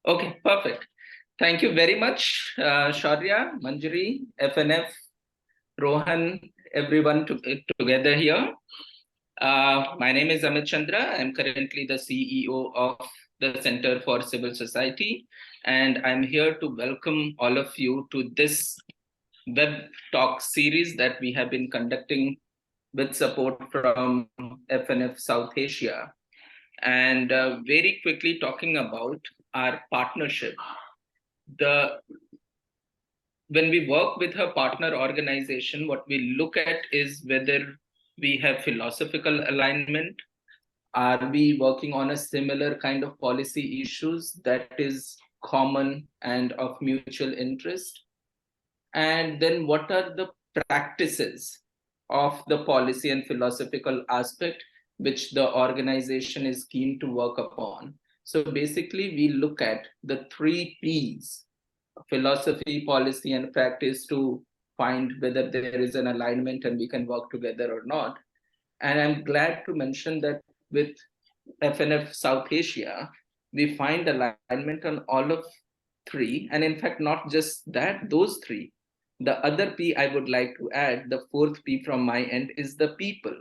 Okay, perfect. Thank you very much, Shaurya, Manjari, FNF, Rohan, everyone together here. My name is Amit Chandra. I'm currently the CEO of the Center for Civil Society, and I'm here to welcome all of you to this web talk series that we have been conducting with support from FNF South Asia. And very quickly talking about our partnership. The when we work with a partner organization, what we look at is whether we have philosophical alignment. Are we working on a similar kind of policy issues that is common and of mutual interest? And then what are the practices of the policy and philosophical aspect which the organization is keen to work upon? So basically, we look at the three P's: philosophy, policy, and practice, to find whether there is an alignment and we can work together or not. And I'm glad to mention that with FNF South Asia, we find alignment on all of three. And in fact, not just that, those three. The other P I would like to add, the fourth P from my end, is the people.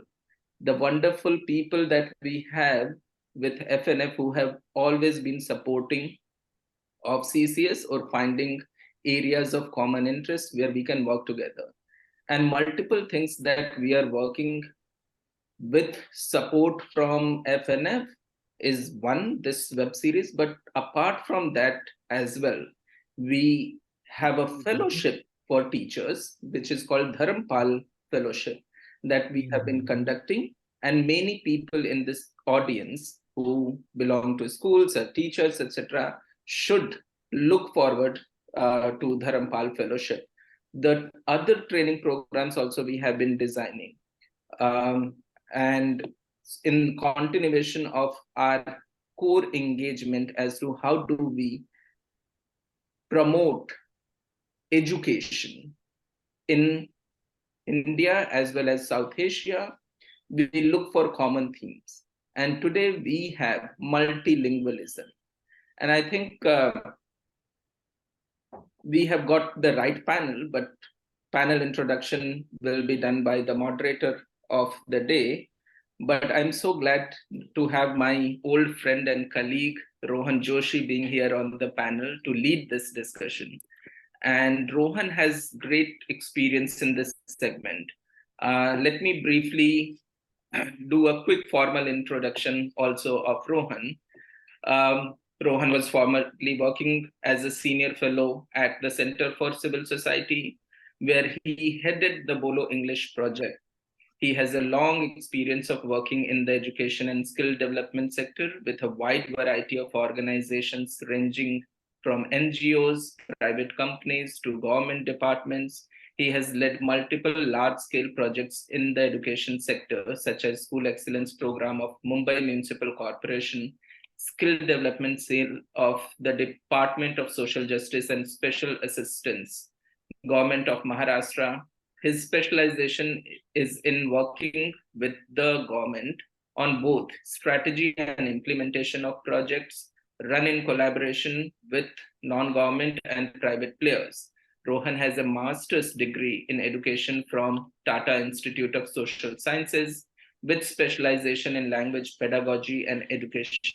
The wonderful people that we have with FNF who have always been supporting of CCS or finding areas of common interest where we can work together. And multiple things that we are working with support from FNF is one, this web series, but apart from that as well, we have a fellowship for teachers, which is called Dharampal Fellowship, that we have been conducting. And many people in this audience who belong to schools or teachers, etc., should look forward to Dharampal Fellowship. The other training programs also we have been designing. And in continuation of our core engagement as to how do we promote education in India as well as South Asia, we look for common themes. And today we have multilingualism. And I think we have got the right panel, but panel introduction will be done by the moderator of the day. But I'm so glad to have my old friend and colleague, Rohan Joshi, being here on the panel to lead this discussion. And Rohan has great experience in this segment. Let me briefly do a quick formal introduction also of Rohan. Rohan was formerly working as a senior fellow at the Center for Civil Society, where he headed the Bolo English project. He has a long experience of working in the education and skill development sector with a wide variety of organizations ranging from NGOs, private companies to government departments. He has led multiple large-scale projects in the education sector, such as School Excellence Program of Mumbai Municipal Corporation, skill development cell of the Department of Social Justice and Special Assistance, Government of Maharashtra. His specialization is in working with the government on both strategy and implementation of projects run in collaboration with non-government and private players. Rohan has a master's degree in education from Tata Institute of Social Sciences with specialization in language pedagogy and education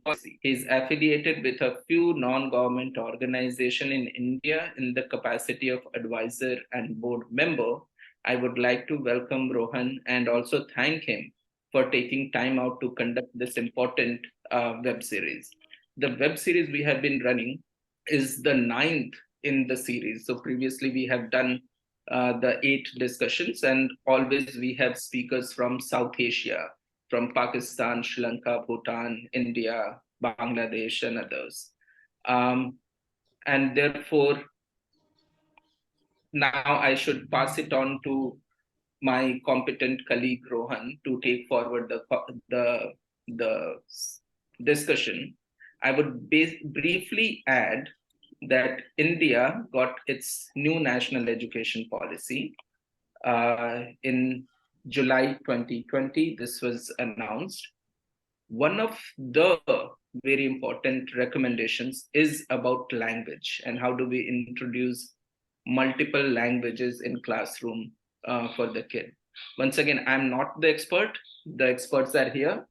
policy. He is affiliated with a few non-government organizations in India in the capacity of advisor and board member. I would like to welcome Rohan and also thank him for taking time out to conduct this important web series. The web series we have been running is the ninth in the series. So previously we have done the 8 discussions, and always we have speakers from South Asia, from Pakistan, Sri Lanka, Bhutan, India, Bangladesh, and others. And therefore, now I should pass it on to my competent colleague Rohan to take forward the discussion. I would briefly add that India got its new national education policy in July 2020. This was announced. one of the very important recommendations is about language and how do we introduce multiple languages in classroom for the kid. Once again, I'm not the expert. The experts are here,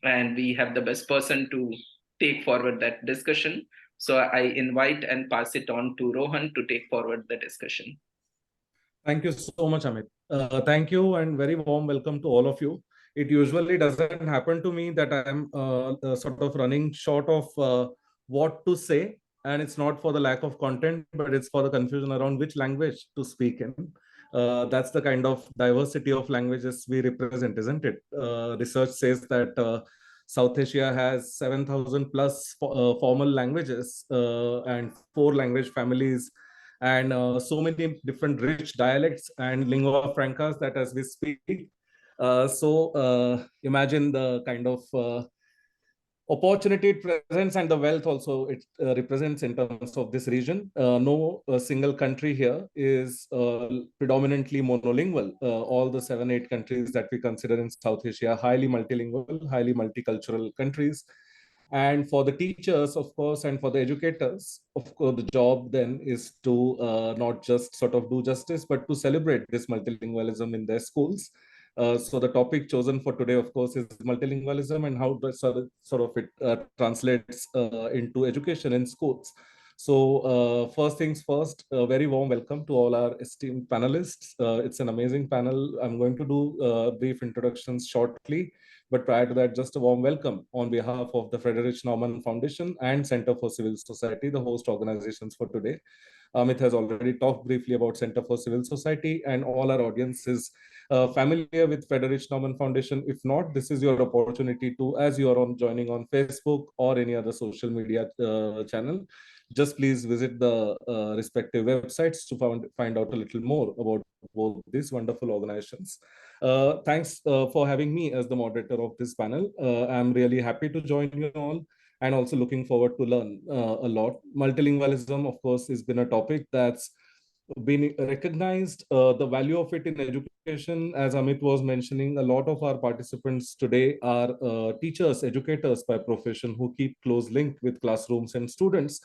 and we have the best person to take forward that discussion. So I invite and pass it on to Rohan to take forward the discussion. Thank you so much, Amit. Thank you and very warm welcome to all of you. It usually doesn't happen to me that I'm sort of running short of what to say, and it's not for the lack of content, but it's for the confusion around which language to speak in. That's the kind of diversity of languages we represent, isn't it? Research says that South Asia has 7,000 plus formal languages and 4 language families and so many different rich dialects and lingua francas that as we speak. Imagine the kind of opportunity it presents and the wealth also it represents in terms of this region. No single country here is predominantly monolingual. All the 7, 8 countries that we consider in South Asia are highly multilingual, highly multicultural countries. And for the teachers, of course, and for the educators, of course, the job then is to not just sort of do justice, but to celebrate this multilingualism in their schools. So the topic chosen for today, of course, is multilingualism and how sort of it translates into education in schools. So first things first, a very warm welcome to all our esteemed panelists. It's an amazing panel. I'm going to do brief introductions shortly. But prior to that, just a warm welcome on behalf of the Friedrich Naumann Foundation and Center for Civil Society, the host organizations for today. Amit has already talked briefly about Center for Civil Society, and all our audience is familiar with Friedrich Naumann Foundation. If not, this is your opportunity to, as you are on joining on Facebook or any other social media channel, just please visit the respective websites to find out a little more about both these wonderful organizations. Thanks for having me as the moderator of this panel. I'm really happy to join you all and also looking forward to learn a lot. Multilingualism, of course, has been a topic that's been recognized. The value of it in education, as Amit was mentioning, a lot of our participants today are teachers, educators by profession who keep close link with classrooms and students.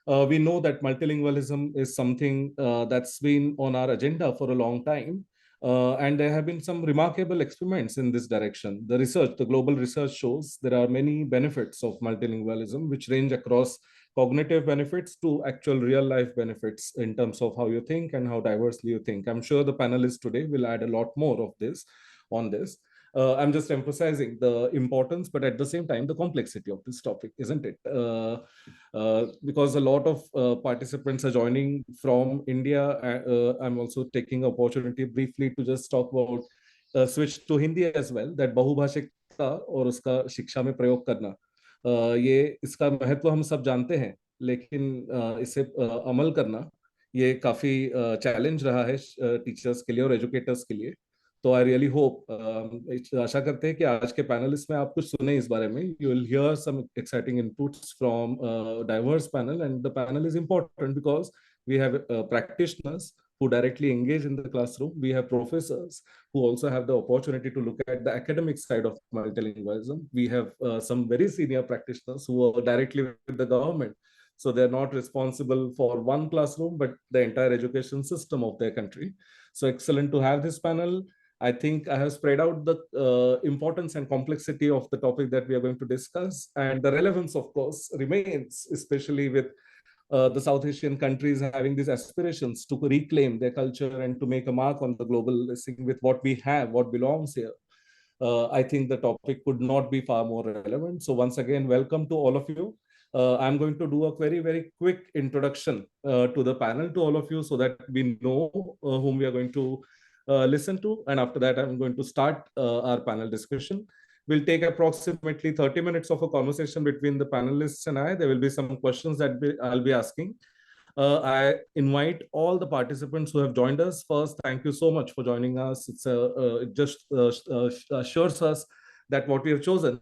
We know that multilingualism is something that's been on our agenda for a long time. And there have been some remarkable experiments in this direction. The research, the global research shows there are many benefits of multilingualism, which range across cognitive benefits to actual real life benefits in terms of how you think and how diversely you think. I'm sure the panelists today will add a lot more of this on this. I'm just emphasizing the importance, but at the same time, the complexity of this topic, isn't it? Because a lot of participants are joining from India. I'm also taking opportunity briefly to just talk about switch to Hindi as well, that बहुभाषिकता और उसका शिक्षा में प्रयोग करना, ये इसका महत्व हम सब जानते हैं, लेकिन इसे अमल करना ये काफी चैलेंज रहा है टीचर्स के लिए और एजुकेटर्स के लिए. तो आई रियली होप, आशा करते हैं कि आज के पैनलिस्ट में आप कुछ सुने इस बारे में. You will hear some exciting inputs from diverse panel, and the panel is important because we have practitioners who directly engage in the classroom. We have professors who also have the opportunity to look at the academic side of multilingualism. We have some very senior practitioners who are directly with the government. So they're not responsible for one classroom, but the entire education system of their country. So excellent to have this panel. I think I have spread out the importance and complexity of the topic that we are going to discuss. And the relevance, of course, remains, especially with the South Asian countries having these aspirations to reclaim their culture and to make a mark on the global scene with what we have, what belongs here. I think the topic could not be far more relevant. So once again, welcome to all of you. I'm going to do a very, very quick introduction to the panel to all of you so that we know whom we are going to listen to. And after that, I'm going to start our panel discussion. We'll take approximately 30 minutes of a conversation between the panelists and I. There will be some questions that I'll be asking. I invite all the participants who have joined us. First, thank you so much for joining us. It just assures us that what we have chosen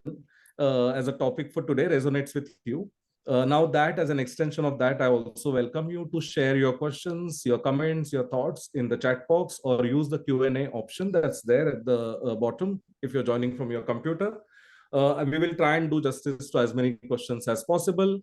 as a topic for today resonates with you. Now that, as an extension of that, I also welcome you to share your questions, your comments, your thoughts in the chat box, or use the Q&A option that's there at the bottom if you're joining from your computer. And we will try and do justice to as many questions as possible.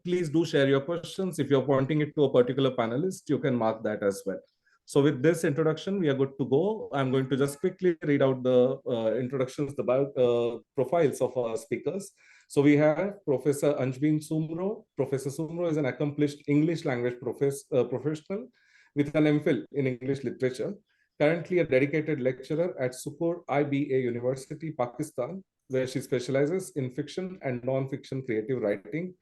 Please do share your questions. If you're pointing it to a particular panelist, you can mark that as well. So with this introduction, we are good to go. I'm going to just quickly read out the introductions, the profiles of our speakers. So we have Professor Anjbin Sumro. Professor Sumro is an accomplished English language professional with an MPhil in English literature, currently a dedicated lecturer at Sukkur IBA University, Pakistan, where she specializes in fiction and non-fiction creative writing,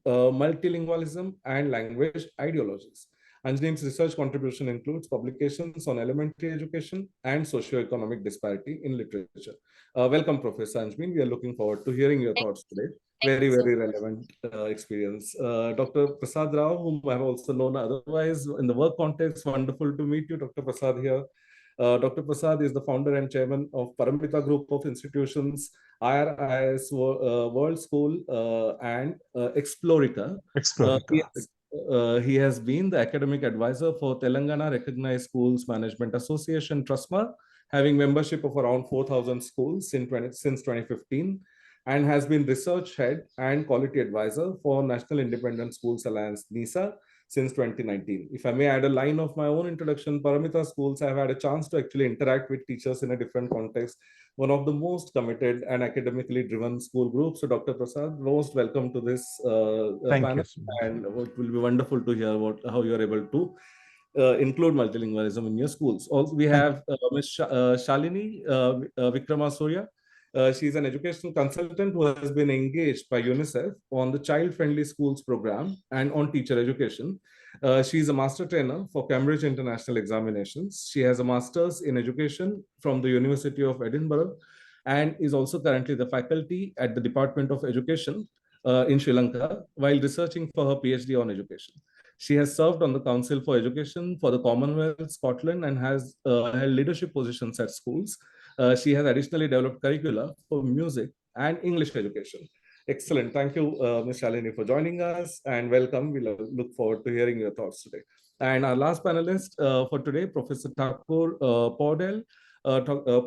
multilingualism, and language ideologies. Anjani's research contribution includes publications on elementary education and socio-economic disparity in literature. Welcome, Professor Anjmin. We are looking forward to hearing your thoughts today. Very, very relevant experience. Dr. Prasad Rao, whom I have also known otherwise in the work context, wonderful to meet you, Dr. Prasad here. Dr. Prasad is the founder and chairman of Paramita Group of Institutions, IRIS World School, and Explorica. He has been the academic advisor for Telangana Recognized Schools Management Association, TRUSMA, having membership of around 4,000 schools since 2015, and has been research head and quality advisor for National Independent Schools Alliance, NISA, since 2019. If I may add a line of my own introduction, Paramita Schools, I've had a chance to actually interact with teachers in a different context, one of the most committed and academically driven school groups. So Dr. Prasad, most welcome to this panel. And it will be wonderful to hear how you're able to include multilingualism in your schools. Also, we have Ms. Shalini Vikramasuriya. She's an educational consultant who has been engaged by UNICEF on the Child Friendly Schools program and on teacher education. She's a master trainer for Cambridge International Examinations. She has a master's in education from the University of Edinburgh and is also currently the faculty at the Department of Education in Sri Lanka while researching for her PhD on education. She has served on the Council for Education for the Commonwealth, Scotland, and has held leadership positions at schools. She has additionally developed curricula for music and English education. Excellent. Thank you, Ms. Shalini, for joining us, and welcome. We look forward to hearing your thoughts today. And our last panelist for today, Professor Thakur Paudel.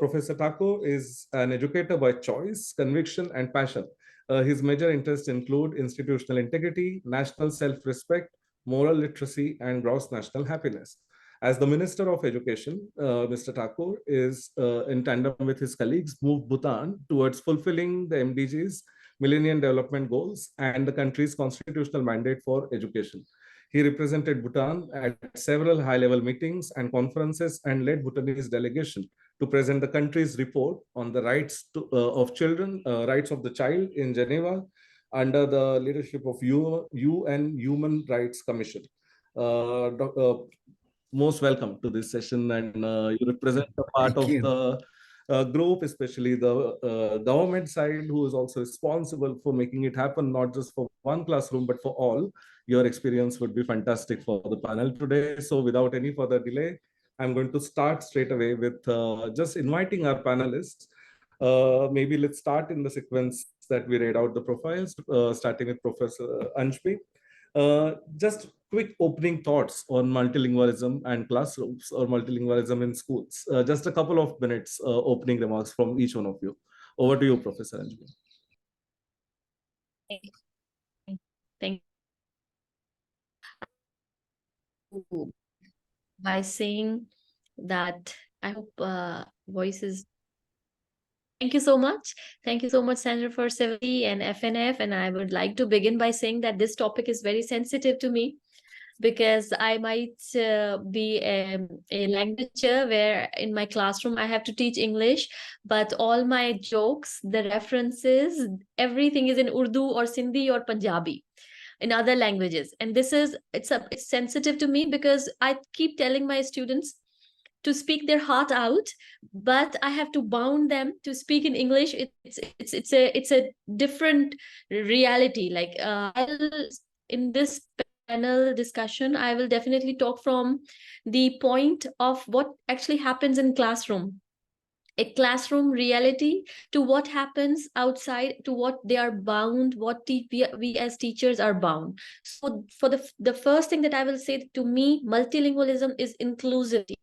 Professor Thakur is an educator by choice, conviction, and passion. His major interests include institutional integrity, national self-respect, moral literacy, and gross national happiness. As the Minister of Education, Mr. Thakur is in tandem with his colleagues moved Bhutan towards fulfilling the MDGs, Millennium Development Goals, and the country's constitutional mandate for education. He represented Bhutan at several high-level meetings and conferences and led Bhutanese delegation to present the country's report on the rights of children, rights of the child in Geneva under the leadership of UN Human Rights Commission. Most welcome to this session, and you represent a part of the group, especially the government side, who is also responsible for making it happen, not just for one classroom, but for all. Your experience would be fantastic for the panel today. So without any further delay, I'm going to start straight away with just inviting our panelists. Maybe let's start in the sequence that we read out the profiles, starting with Professor Anjbi. Just quick opening thoughts on multilingualism and classrooms or multilingualism in schools. Just a couple of minutes opening remarks from each one of you. Over to you, Professor Anjbi. Thank you. By saying that I hope voice is. Thank you so much. Thank you so much, Center for Civility and FNF. And I would like to begin by saying that this topic is very sensitive to me, because I might be a language teacher where in my classroom I have to teach English, but all my jokes, the references, everything is in Urdu or Sindhi or Punjabi, in other languages. And this is, it's sensitive to me because I keep telling my students to speak their heart out, but I have to bound them to speak in English. It's a different reality. Like in this panel discussion, I will definitely talk from the point of what actually happens in classroom, a classroom reality, to what happens outside, to what they are bound, what we as teachers are bound. So for the first thing that I will say, to me, multilingualism is inclusivity.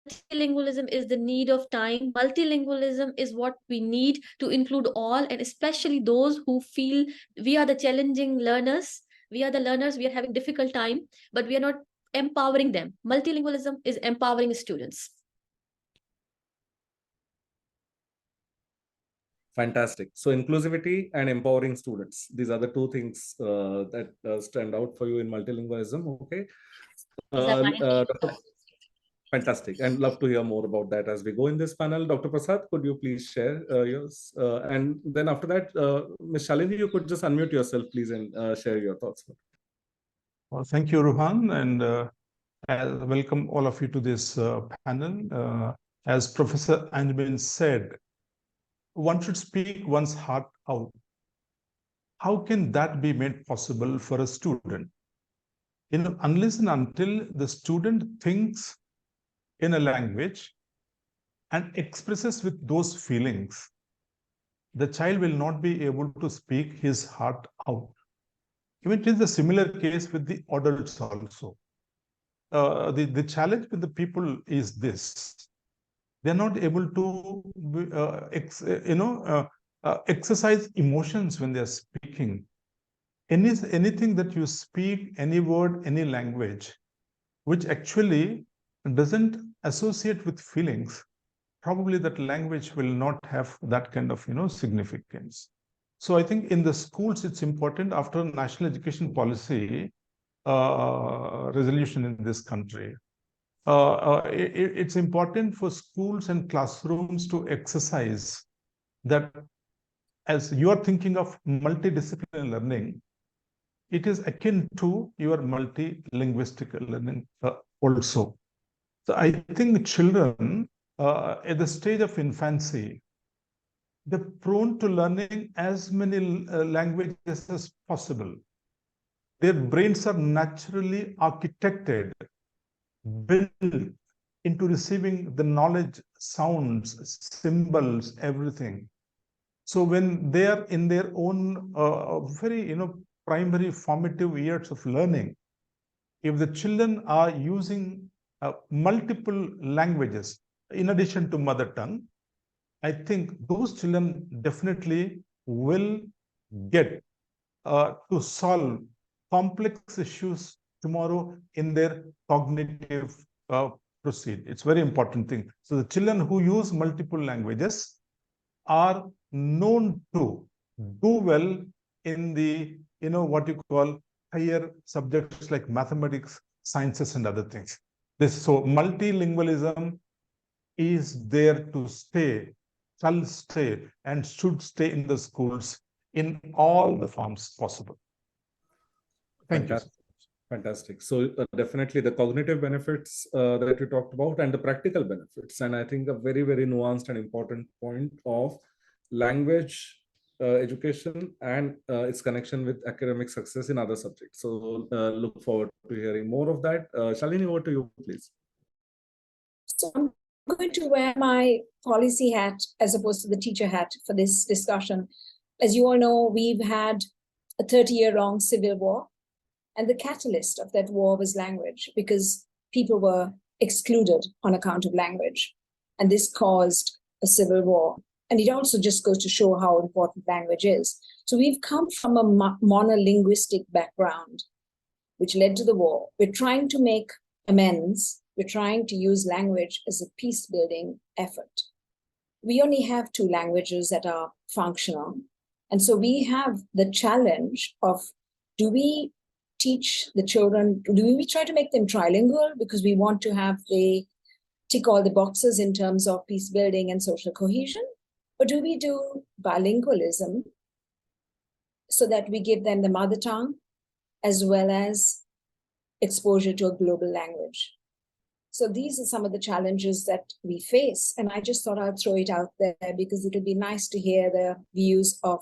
multilingualism is the need of time. Multilingualism is what we need to include all, and especially those who feel we are the challenging learners. We are the learners, we are having difficult time, but we are not empowering them. Multilingualism is empowering students. Fantastic. So inclusivity and empowering students. These are the two things that stand out for you in multilingualism. Okay. Fantastic. And love to hear more about that as we go in this panel. Dr. Prasad, could you please share yours? And then after that, Ms. Shalini, you could just unmute yourself, please, and share your thoughts. Well, thank you, Ruhan, and welcome all of you to this panel. As Professor Anjmin said, one should speak one's heart out. How can that be made possible for a student? Unless and until the student thinks in a language and expresses with those feelings, the child will not be able to speak his heart out. Even it is a similar case with the adults also. The challenge with the people is this: they're not able to exercise emotions when they're speaking. Anything that you speak, any word, any language, which actually doesn't associate with feelings, probably that language will not have that kind of significance. So I think in the schools, it's important, after national education policy resolution in this country, it's important for schools and classrooms to exercise that. As you are thinking of multidisciplinary learning, it is akin to your multilinguistic learning also. So I think children at the stage of infancy, they're prone to learning as many languages as possible. Their brains are naturally architected, built into receiving the knowledge, sounds, symbols, everything. So when they are in their own very primary formative years of learning, if the children are using multiple languages in addition to mother tongue, I think those children definitely will get to solve complex issues tomorrow in their cognitive proceed. It's a very important thing. So the children who use multiple languages are known to do well in the what you call higher subjects like mathematics, sciences, and other things. So multilingualism is there to stay, shall stay, and should stay in the schools in all the forms possible. Thank you. Fantastic. So definitely the cognitive benefits that you talked about and the practical benefits. And I think a very, very nuanced and important point of language education and its connection with academic success in other subjects. So look forward to hearing more of that. Shalini, over to you, please. So I'm going to wear my policy hat as opposed to the teacher hat for this discussion. As you all know, we've had a 30-year-long civil war. And the catalyst of that war was language, because people were excluded on account of language. And this caused a civil war. And it also just goes to show how important language is. So we've come from a monolinguistic background, which led to the war. We're trying to make amends. We're trying to use language as a peace-building effort. We only have 2 languages that are functional. And so we have the challenge of, do we teach the children, do we try to make them trilingual because we want to have they tick all the boxes in terms of peace building and social cohesion? Or do we do bilingualism so that we give them the mother tongue as well as exposure to a global language? So these are some of the challenges that we face. And I just thought I'd throw it out there because it would be nice to hear the views of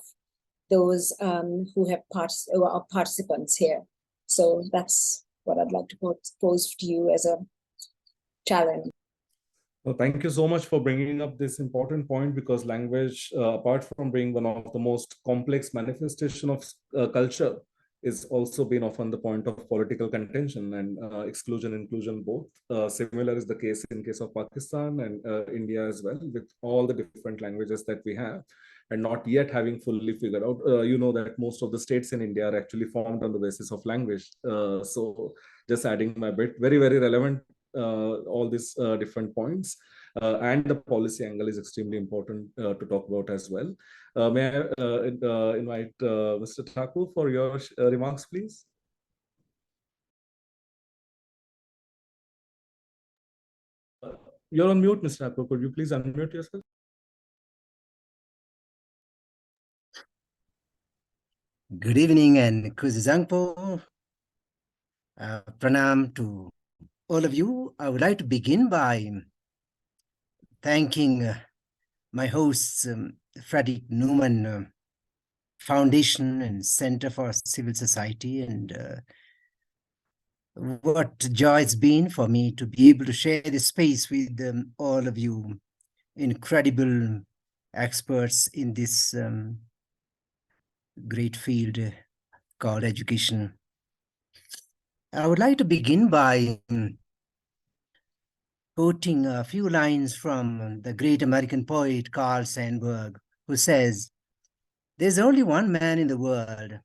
those who are participants here. So that's what I'd like to pose to you as a challenge. Well, thank you so much for bringing up this important point, because language, apart from being one of the most complex manifestation of culture, is also been often the point of political contention and exclusion, inclusion both. Similar is the case in case of Pakistan and India as well, with all the different languages that we have and not yet having fully figured out. You know that most of the states in India are actually formed on the basis of language. So just adding my bit, very, very relevant, all these different points. And the policy angle is extremely important to talk about as well. May I invite Mr. Thakur for your remarks, please? You're on mute, Mr. Thakur. Could you please unmute yourself? Good evening and Kuzizangpo. Pranam to all of you. I would like to begin by thanking my hosts, Frederick Newman Foundation and Center for Civil Society, and what joy it's been for me to be able to share this space with all of you incredible experts in this great field called education. I would like to begin by quoting a few lines from the great American poet Carl Sandburg, who says, "There's only one man in the world.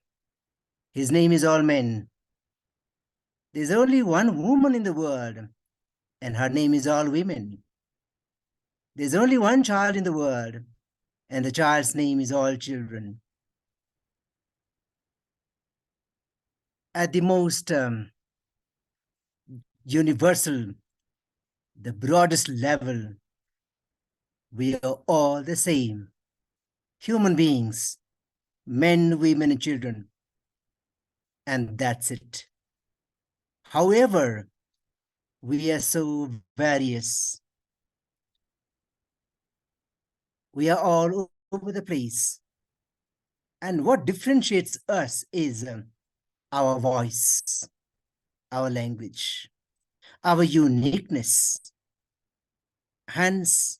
His name is all men. There's only one woman in the world, and her name is all women. There's only one child in the world, and the child's name is all children." At the most universal, the broadest level, we are all the same. Human beings, men, women, and children. And that's it. However, we are so various. We are all over the place. And what differentiates us is our voice, our language, our uniqueness. Hence,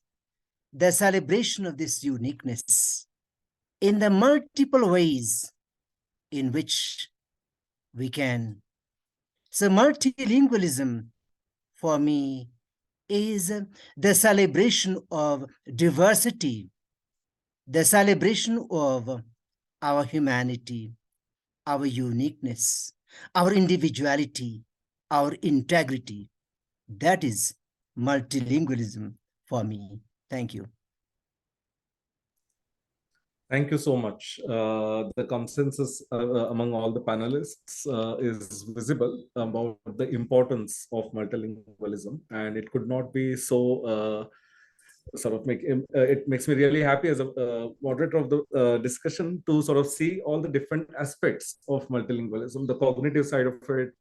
the celebration of this uniqueness in the multiple ways in which we can. So multilingualism for me is the celebration of diversity, the celebration of our humanity, our uniqueness, our individuality, our integrity. That is multilingualism for me. Thank you. Thank you so much. The consensus among all the panelists is visible about the importance of multilingualism, and it could not be so sort of it makes me really happy as a moderator of the discussion to sort of see all the different aspects of multilingualism, the cognitive side of it,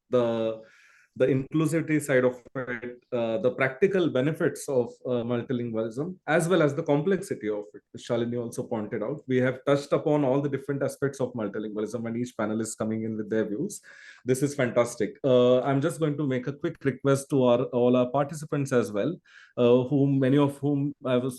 the inclusivity side of it, the practical benefits of multilingualism, as well as the complexity of it. Shalini also pointed out, we have touched upon all the different aspects of multilingualism and each panelist coming in with their views. This is fantastic. I'm just going to make a quick request to all our participants as well, many of whom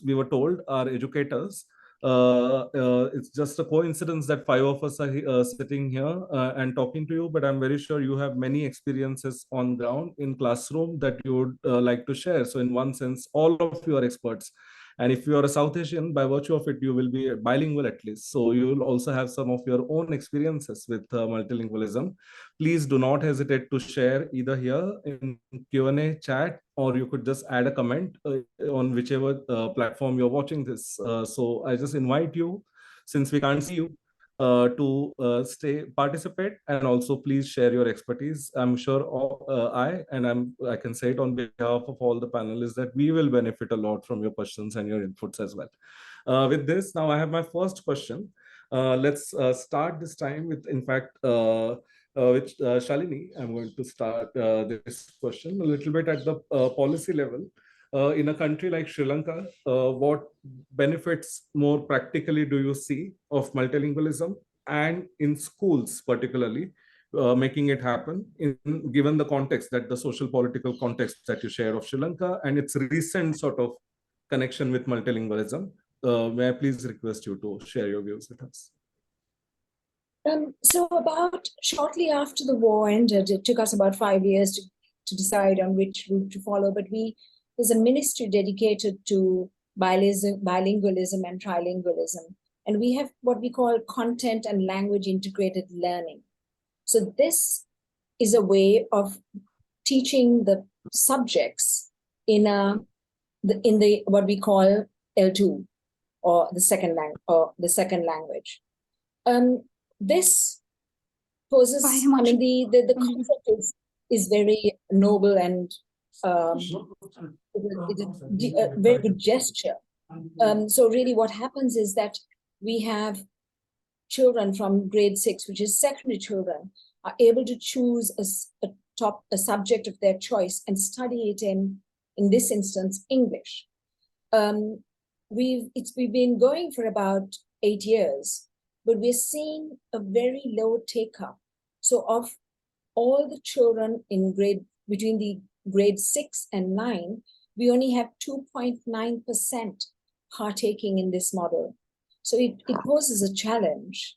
we were told are educators. It's just a coincidence that 5 of us are sitting here and talking to you, but I'm very sure you have many experiences on ground in classroom that you would like to share. So in one sense, all of you are experts. And if you are a South Asian, by virtue of it, you will be bilingual at least. So you will also have some of your own experiences with multilingualism. Please do not hesitate to share either here in Q&A chat, or you could just add a comment on whichever platform you're watching this. So I just invite you, since we can't see you, to participate, and also please share your expertise. I'm sure I can say it on behalf of all the panelists that we will benefit a lot from your questions and your inputs as well. With this, now I have my first question. Let's start this time with, in fact, with Shalini. I'm going to start this question a little bit at the policy level. In a country like Sri Lanka, what benefits more practically do you see of multilingualism, and in schools particularly, making it happen, given the context, that the social political context that you share of Sri Lanka and its recent sort of connection with multilingualism? May I please request you to share your views with us? So about shortly after the war ended, it took us about 5 years to decide on which route to follow, but there's a ministry dedicated to bilingualism and trilingualism. And we have what we call content and language integrated learning. So this is a way of teaching the subjects in the what we call L2 or the second language. This poses, I mean, the concept is very noble and it's a very good gesture. So really what happens is that we have children from grade 6, which is secondary children, are able to choose a subject of their choice and study it in this instance, English. We've been going for about 8 years, but we're seeing a very low take-up. So of all the children in between the grade 6 and 9, we only have 2.9% partaking in this model. So it poses a challenge.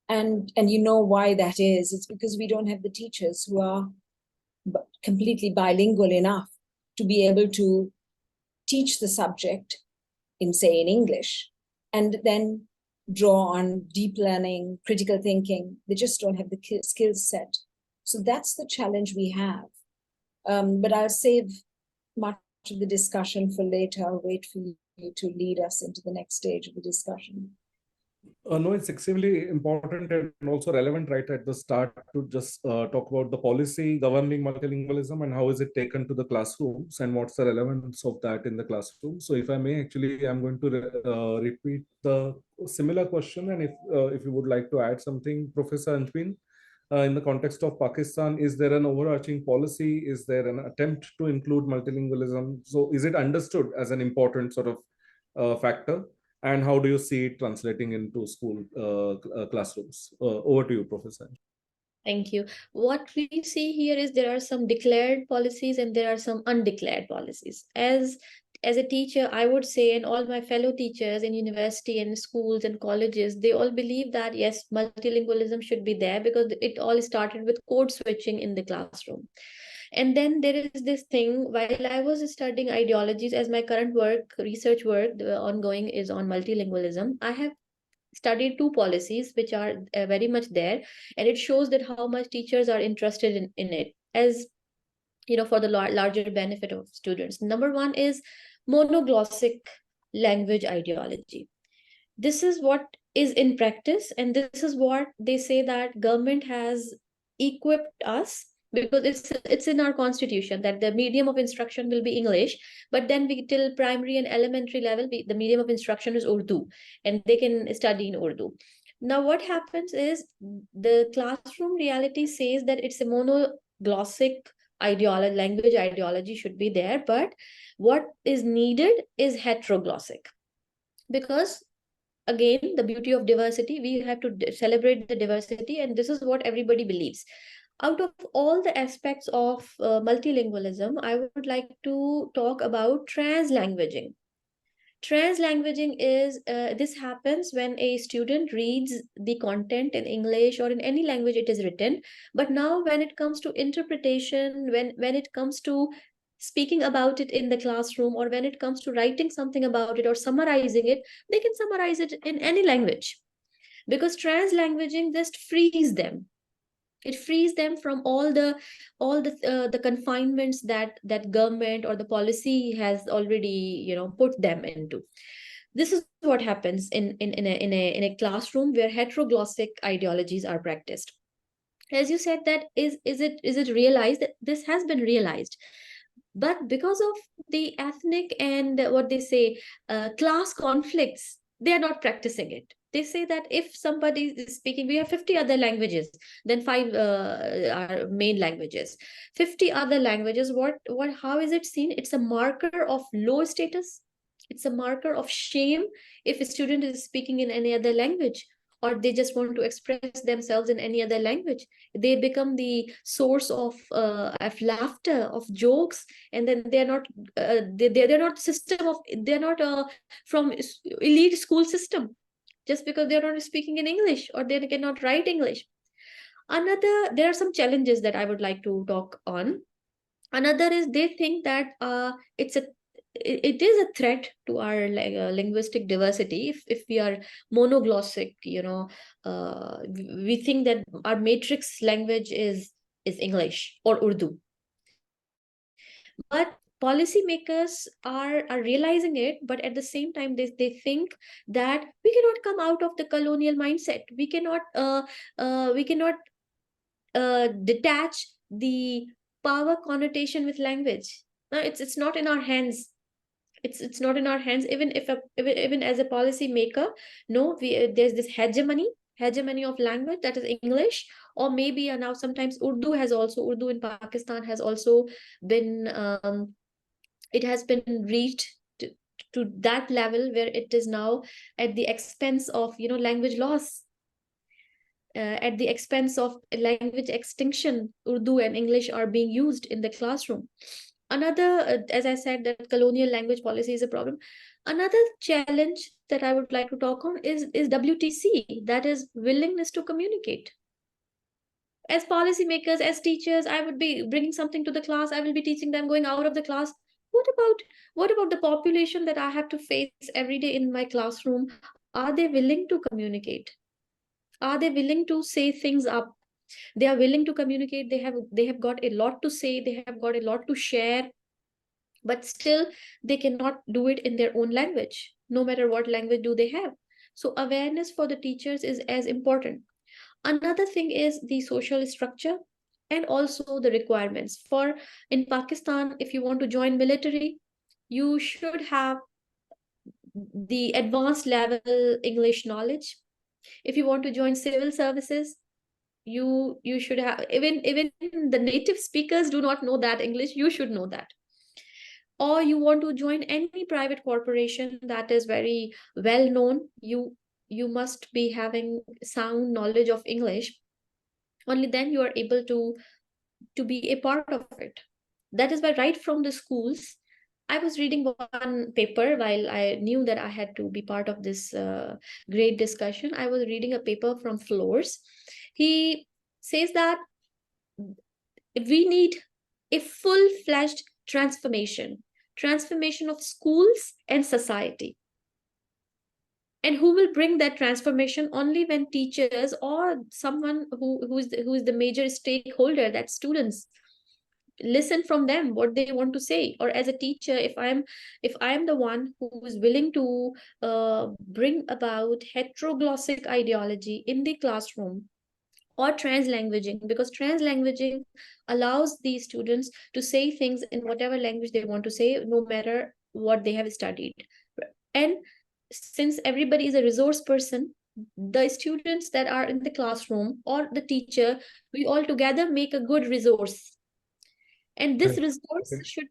And you know why that is. It's because we don't have the teachers who are completely bilingual enough to be able to teach the subject in English, and then draw on deep learning, critical thinking. They just don't have the skill set. So that's the challenge we have. But I'll save much of the discussion for later. I'll wait for you to lead us into the next stage of the discussion. No, it's extremely important and also relevant right at the start to just talk about the policy governing multilingualism and how is it taken to the classrooms and what's the relevance of that in the classroom. So if I may, actually, I'm going to repeat the similar question, and if you would like to add something, Professor Anjwin, in the context of Pakistan, is there an overarching policy? Is there an attempt to include multilingualism? So is it understood as an important sort of factor? And how do you see it translating into school classrooms? Over to you, Professor. Thank you. What we see here is there are some declared policies and there are some undeclared policies. As a teacher, I would say, and all my fellow teachers in university and schools and colleges, they all believe that, yes, multilingualism should be there because it all started with code switching in the classroom. And then there is this thing, while I was studying ideologies, as my current research work, the ongoing is on multilingualism, I have studied two policies which are very much there, and it shows that how much teachers are interested in it, as you know, for the larger benefit of students. Number one is monoglossic language ideology. This is what is in practice, and this is what they say that government has equipped us, because it's in our constitution that the medium of instruction will be English, but then we till primary and elementary level the medium of instruction is Urdu, and they can study in Urdu. Now what happens is the classroom reality says that it's a monoglossic language ideology should be there, but what is needed is heteroglossic, because again, the beauty of diversity, we have to celebrate the diversity, and this is what everybody believes. Out of all the aspects of multilingualism, I would like to talk about translanguaging. Translanguaging is, this happens when a student reads the content in English or in any language it is written, but now when it comes to interpretation, when it comes to speaking about it in the classroom, or when it comes to writing something about it or summarizing it, they can summarize it in any language, because translanguaging just frees them. It frees them from all the confinements that government or the policy has already, you know, put them into. This is what happens in a classroom where heteroglossic ideologies are practiced. As you said, that is it realized that this has been realized, but because of the ethnic and what they say class conflicts, they are not practicing it. They say that if somebody is speaking, we have 50 other languages, then 5 are main languages, 50 other languages. How is it seen? It's a marker of low status. It's a marker of shame if a student is speaking in any other language, or they just want to express themselves in any other language. They become the source of laughter, of jokes, and then they're not they're not from elite school system. just because they're not speaking in English or they cannot write English. There are some challenges that I would like to talk on. Another is they think that it is a threat to our linguistic diversity if we are monoglossic. We think that our matrix language is English or Urdu. But policymakers are realizing it, but at the same time they think that we cannot come out of the colonial mindset. We cannot detach the power connotation with language. No, it's not in our hands. It's not in our hands. Even as a policy maker, no, there's this hegemony of language, that is English, or maybe now sometimes Urdu in Pakistan has also been it has been reached to that level where it is now at the expense of language loss, at the expense of language extinction. Urdu and English are being used in the classroom. Another, as I said, that colonial language policy is a problem. Another challenge that I would like to talk on is WTC, that is willingness to communicate. As policymakers, as teachers, I would be bringing something to the class. I will be teaching them, going out of the class. What about the population that I have to face every day in my classroom? Are they willing to communicate? Are they willing to say things up? They are willing to communicate. They have got a lot to say. They have got a lot to share, but still they cannot do it in their own language, no matter what language do they have. So awareness for the teachers is as important. Another thing is the social structure and also the requirements. In Pakistan, if you want to join military, you should have the advanced level English knowledge. If you want to join civil services, you should have, even the native speakers do not know that English, you should know that. Or you want to join any private corporation that is very well known, you must be having sound knowledge of English. Only then you are able to be a part of it. That is why right from the schools, I was reading one paper while I knew that I had to be part of this great discussion. I was reading a paper from Flores. He says that we need a full-fledged transformation of schools and society. And who will bring that transformation? Only when teachers or someone who is the major stakeholder, that students, listen from them what they want to say. Or as a teacher, if I am the one who is willing to bring about heteroglossic ideology in the classroom, or translanguaging, because translanguaging allows these students to say things in whatever language they want to say, no matter what they have studied. And since everybody is a resource person, the students that are in the classroom or the teacher, we all together make a good resource. And this resource should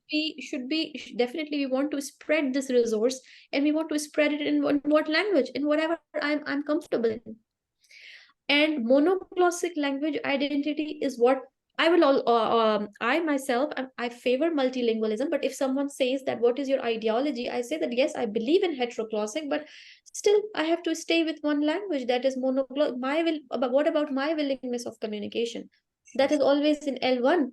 be definitely, we want to spread this resource, and we want to spread it in what language, in whatever I'm comfortable in. And monoglossic language identity is what I will I myself, I favor multilingualism. But if someone says that what is your ideology, I say that yes, I believe in heteroglossic, but still I have to stay with one language, that is monoglossic. But what about my willingness of communication? That is always in L1.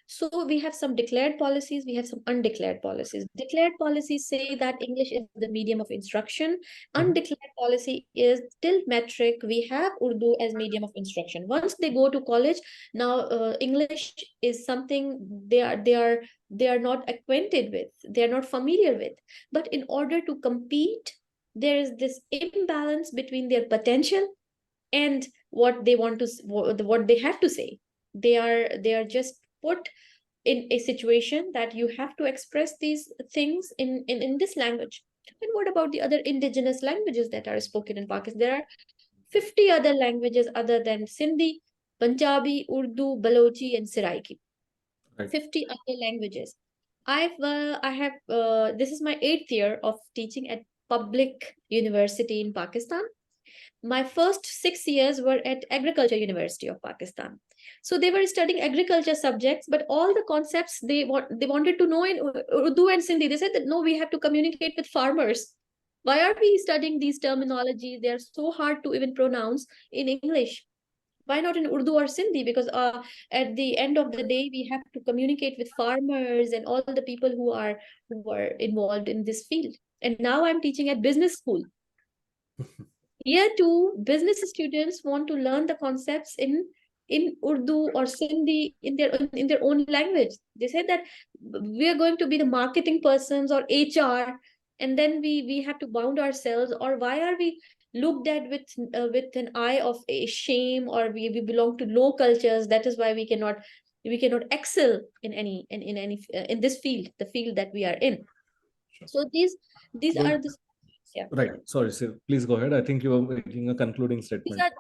So we have some declared policies, we have some undeclared policies. Declared policies say that English is the medium of instruction. Undeclared policy is still metric. We have Urdu as medium of instruction. Once they go to college, now English is something they are not acquainted with, they are not familiar with. But in order to compete, there is this imbalance between their potential and what they want to, what they have to say. They are just put in a situation that you have to express these things in this language. And what about the other indigenous languages that are spoken in Pakistan? There are 50 other languages other than Sindhi, Punjabi, Urdu, Balochi, and Saraiki. Right. 50 other languages. I have this is my 8th year of teaching at public university in Pakistan. My first 6 years were at Agriculture University of Pakistan. So they were studying agriculture subjects, but all the concepts they wanted to know in Urdu and Sindhi. They said that no, we have to communicate with farmers. Why are we studying these terminologies? They are so hard to even pronounce in English. Why not in Urdu or Sindhi? Because at the end of the day, we have to communicate with farmers and all the people who are involved in this field. And now I'm teaching at business school. Year 2, business students want to learn the concepts in Urdu or Sindhi in their own language. They said that we are going to be the marketing persons or HR, and then we have to bound ourselves. Or why are we looked at with an eye of a shame, or we belong to low cultures? That is why we cannot excel in this field, the field that we are in. Sure. So these Well, are the yeah. Right. Sorry, sir. Please go ahead. I think you were making a concluding These statement. are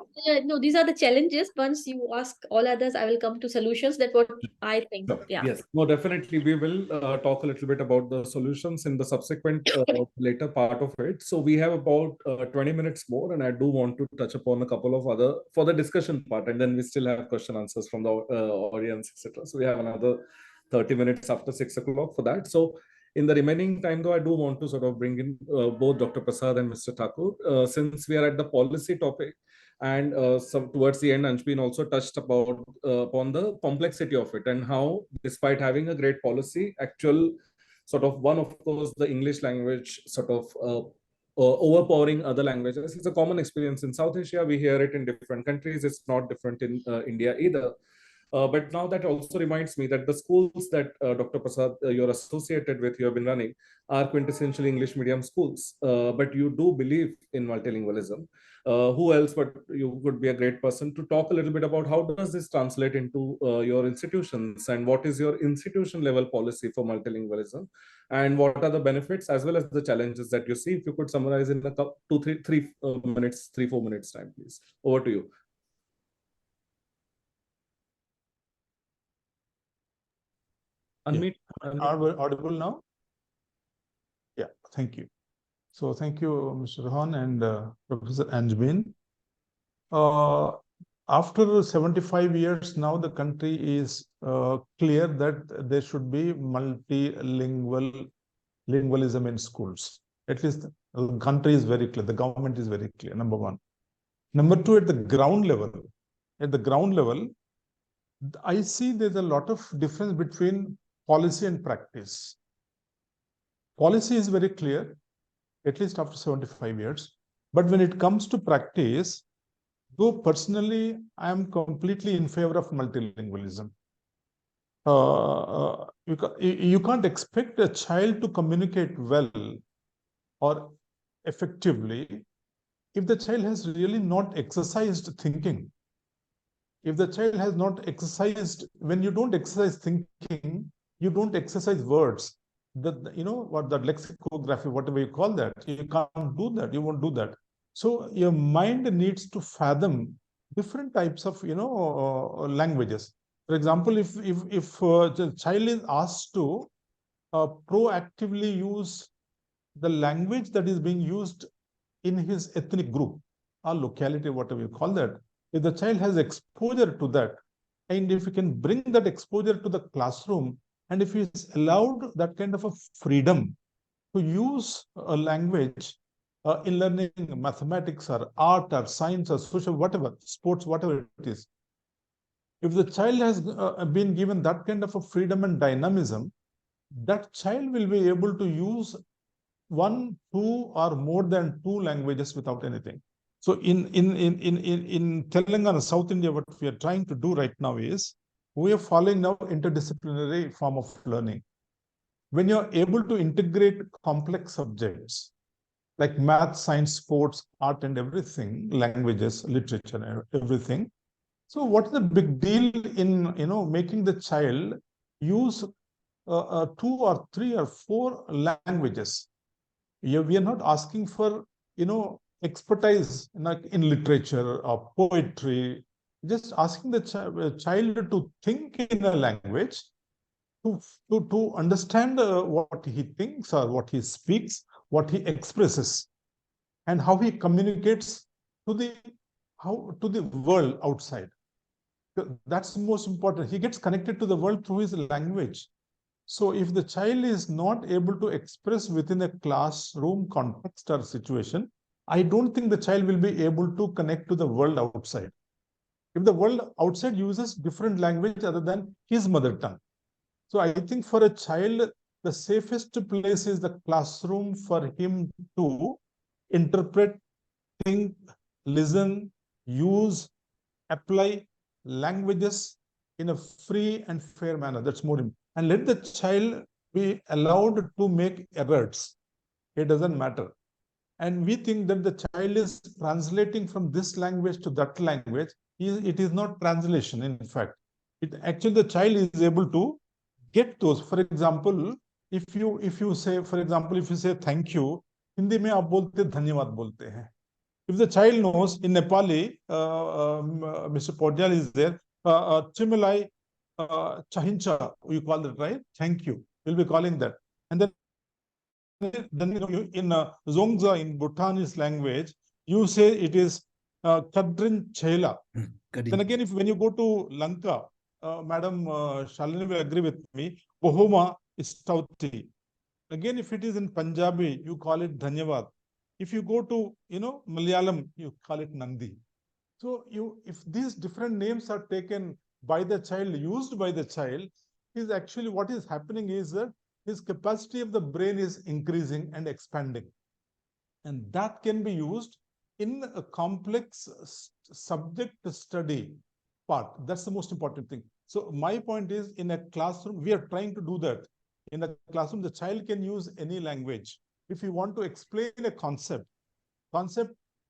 no, these are the challenges. Once you ask all others, I will come to solutions. That's what I think. Sure. Yeah. Yes. No, definitely. We will talk a little bit about the solutions in the subsequent later part of it. So we have about 20 minutes more, and I do want to touch upon a couple of other for the discussion part, and then we still have question answers from the audience, etc. So we have another 30 minutes after 6 o'clock for that. So in the remaining time, though, I do want to sort of bring in both Dr. Prasad and Mr. Thakur, since we are at the policy topic. And towards the end, Anshbin also touched upon the complexity of it and how, despite having a great policy, actual sort of one of those, the English language sort of overpowering other languages. It's a common experience in South Asia. We hear it in different countries. It's not different in India either. But now that also reminds me that the schools that Dr. Prasad, you're associated with, you have been running, are quintessentially English medium schools. But you do believe in multilingualism. Who else but you would be a great person to talk a little bit about how does this translate into your institutions, and what is your institution level policy for multilingualism, and what are the benefits as well as the challenges that you see? If you could summarize in a 3-4 minutes time, please. Over to you. Unmute. Are we audible now? Yeah, thank you. So thank you, Mr. Rohan and Professor Anjbin. After 75 years now, the country is clear that there should be multilingualism in schools. At least the country is very clear. The government is very clear, number one. Number two, at the ground level, I see there's a lot of difference between policy and practice. Policy is very clear, at least after 75 years. But when it comes to practice, though personally, I am completely in favor of multilingualism. You can't expect a child to communicate well or effectively if the child has really not exercised thinking. If the child has not exercised, when you don't exercise thinking, you don't exercise words. You know what, the lexicography, whatever you call that, you can't do that. You won't do that. So your mind needs to fathom different types of languages. For example, if the child is asked to proactively use the language that is being used in his ethnic group or locality, whatever you call that, if the child has exposure to that, and if you can bring that exposure to the classroom, and if he is allowed that kind of a freedom to use a language in learning mathematics or art or science or social, whatever, sports, whatever it is, if the child has been given that kind of a freedom and dynamism, that child will be able to use 1, 2, or more than 2 languages without anything. So in Telangana, South India, what we are trying to do right now is we are following now interdisciplinary form of learning. When you're able to integrate complex subjects like math, science, sports, art, and everything, languages, literature, and everything. So what is the big deal in making the child use 2 or 3 or 4 languages? We are not asking for expertise in literature or poetry. Just asking the child to think in a language, to understand what he thinks or what he speaks, what he expresses, and how he communicates to the world outside. That's the most important. He gets connected to the world through his language. So if the child is not able to express within a classroom context or situation, I don't think the child will be able to connect to the world outside. If the world outside uses different language other than his mother tongue. So I think for a child, the safest place is the classroom for him to interpret, think, listen, use, apply languages in a free and fair manner. That's more important. And let the child be allowed to make errors. It doesn't matter. And we think that the child is translating from this language to that language. It is not translation, in fact. Actually, the child is able to get those. For example, if you say, for example, if you say thank you, Hindi में आप बोलते धन्यवाद बोलते हैं. If the child knows in Nepali, Mr. Podjal is there, Chimilai Chahincha, you call that, right? Thank you. We'll be calling that. And then in Zongza, in Bhutanese language, you say it is Kadrin Chela. Then again, when you go to Lanka, Madam Shalini will agree with me, Bohoma is Stauti. Again, if it is in Punjabi, you call it Dhanyavad. If you go to, Malayalam, you call it Nandi. So if these different names are taken by the child, used by the child, is actually what is happening is that his capacity of the brain is increasing and expanding. And that can be used in a complex subject study part. That's the most important thing. So my point is, in a classroom, we are trying to do that. In a classroom, the child can use any language. If you want to explain a concept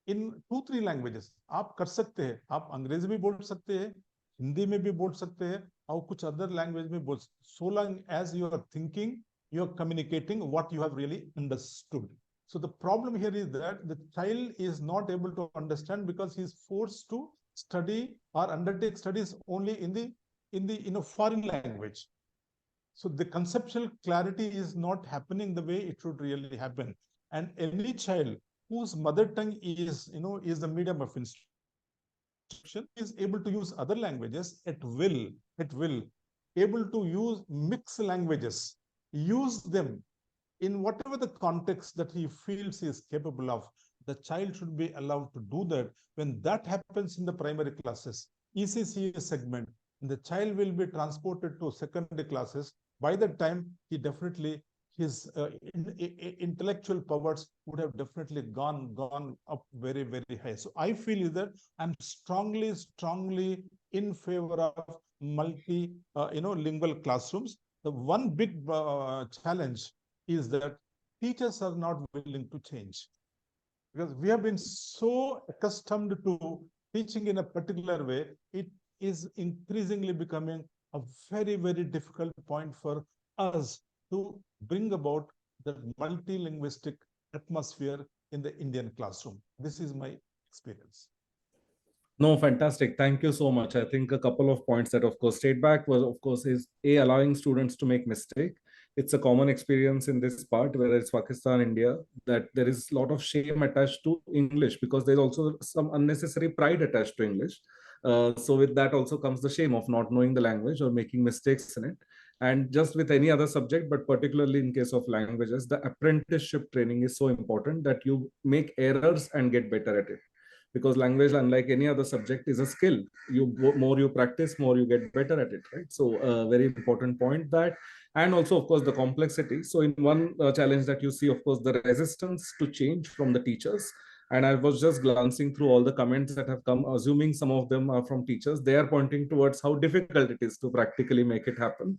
in 2-3 languages, आप कर सकते हैं. आप अंग्रेजी भी बोल सकते हैं, हिंदी में भी बोल सकते हैं, और कुछ other language में बोल. So long as you are thinking, you are communicating what you have really understood. So the problem here is that the child is not able to understand because he is forced to study or undertake studies only in a foreign language. So the conceptual clarity is not happening the way it should really happen. And any child whose mother tongue is the medium of instruction is able to use other languages at will, able to use mixed languages, use them in whatever the context that he feels he is capable of. The child should be allowed to do that. When that happens in the primary classes, ECCA segment, the child will be transported to secondary classes. By that time, he definitely, his intellectual powers would have definitely gone up very, very high. So I feel that I'm strongly in favor of lingual classrooms. The one big challenge is that teachers are not willing to change, because we have been so accustomed to teaching in a particular way. It is increasingly becoming a very, very difficult point for us to bring about the multilinguistic atmosphere in the Indian classroom. This is my experience. No, fantastic. Thank you so much. I think a couple of points that, of course, stayed back was, of course, is allowing students to make mistake. It's a common experience in this part, whether it's Pakistan, India, that there is a lot of shame attached to English because there's also some unnecessary pride attached to English. So with that also comes the shame of not knowing the language or making mistakes in it. And just with any other subject, but particularly in case of languages, the apprenticeship training is so important that you make errors and get better at it. Because language, unlike any other subject, is a skill. More you practice, more you get better at it, right? So a very important point that, and also, of course, the complexity. So in one challenge that you see, of course, the resistance to change from the teachers. And I was just glancing through all the comments that have come, assuming some of them are from teachers. They are pointing towards how difficult it is to practically make it happen.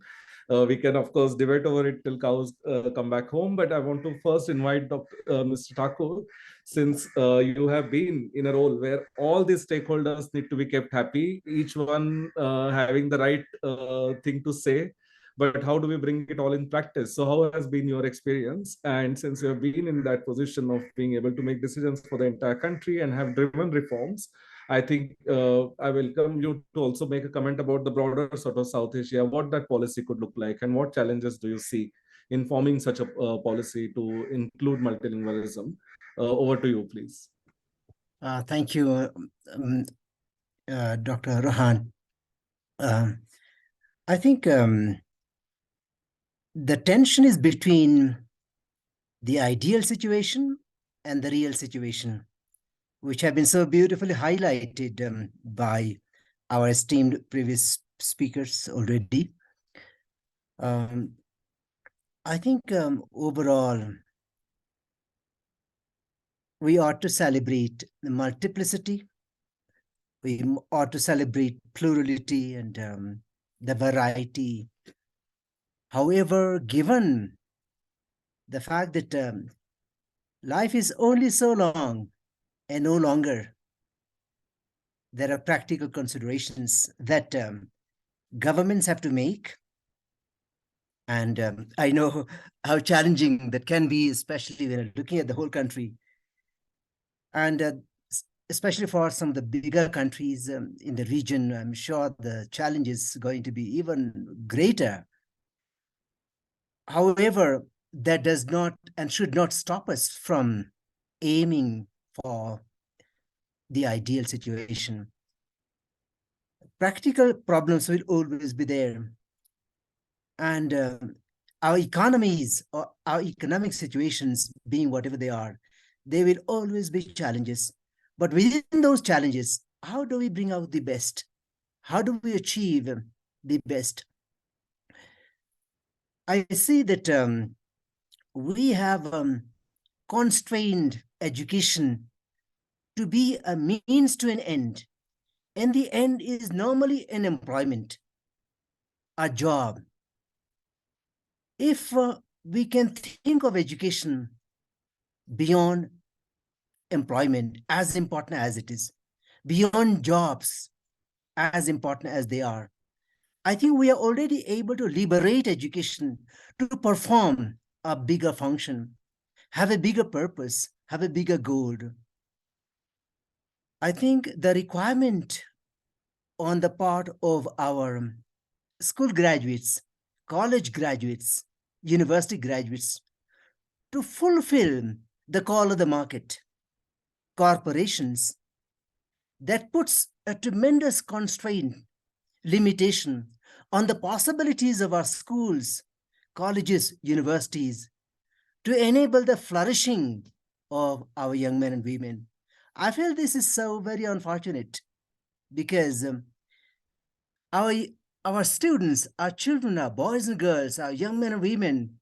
We can, of course, debate over it till cows come back home. But I want to first invite Mr. Thakur, since you have been in a role where all these stakeholders need to be kept happy, each one having the right thing to say. But how do we bring it all in practice? So how has been your experience? And since you have been in that position of being able to make decisions for the entire country and have driven reforms, I think I welcome you to also make a comment about the broader sort of South Asia, what that policy could look like, and what challenges do you see in forming such a policy to include multilingualism. Over to you, please. Thank you, Dr. Rohan. I think the tension is between the ideal situation and the real situation, which have been so beautifully highlighted by our esteemed previous speakers already. I think overall, we ought to celebrate the multiplicity. We ought to celebrate plurality and the variety. However, given the fact that life is only so long and no longer, there are practical considerations that governments have to make. And I know how challenging that can be, especially when looking at the whole country. And especially for some of the bigger countries in the region, I'm sure the challenge is going to be even greater. However, that does not and should not stop us from aiming for the ideal situation. Practical problems will always be there. And our economies or our economic situations being whatever they are, there will always be challenges. But within those challenges, how do we bring out the best? How do we achieve the best? I see that we have constrained education to be a means to an end. And the end is normally an employment, a job. If we can think of education beyond employment, as important as it is, beyond jobs, as important as they are, I think we are already able to liberate education to perform a bigger function, have a bigger purpose, have a bigger goal. I think the requirement on the part of our school graduates, college graduates, university graduates, to fulfill the call of the market, corporations, that puts a tremendous constraint, limitation on the possibilities of our schools, colleges, universities, to enable the flourishing of our young men and women. I feel this is so very unfortunate because our students, our children, our boys and girls, our young men and women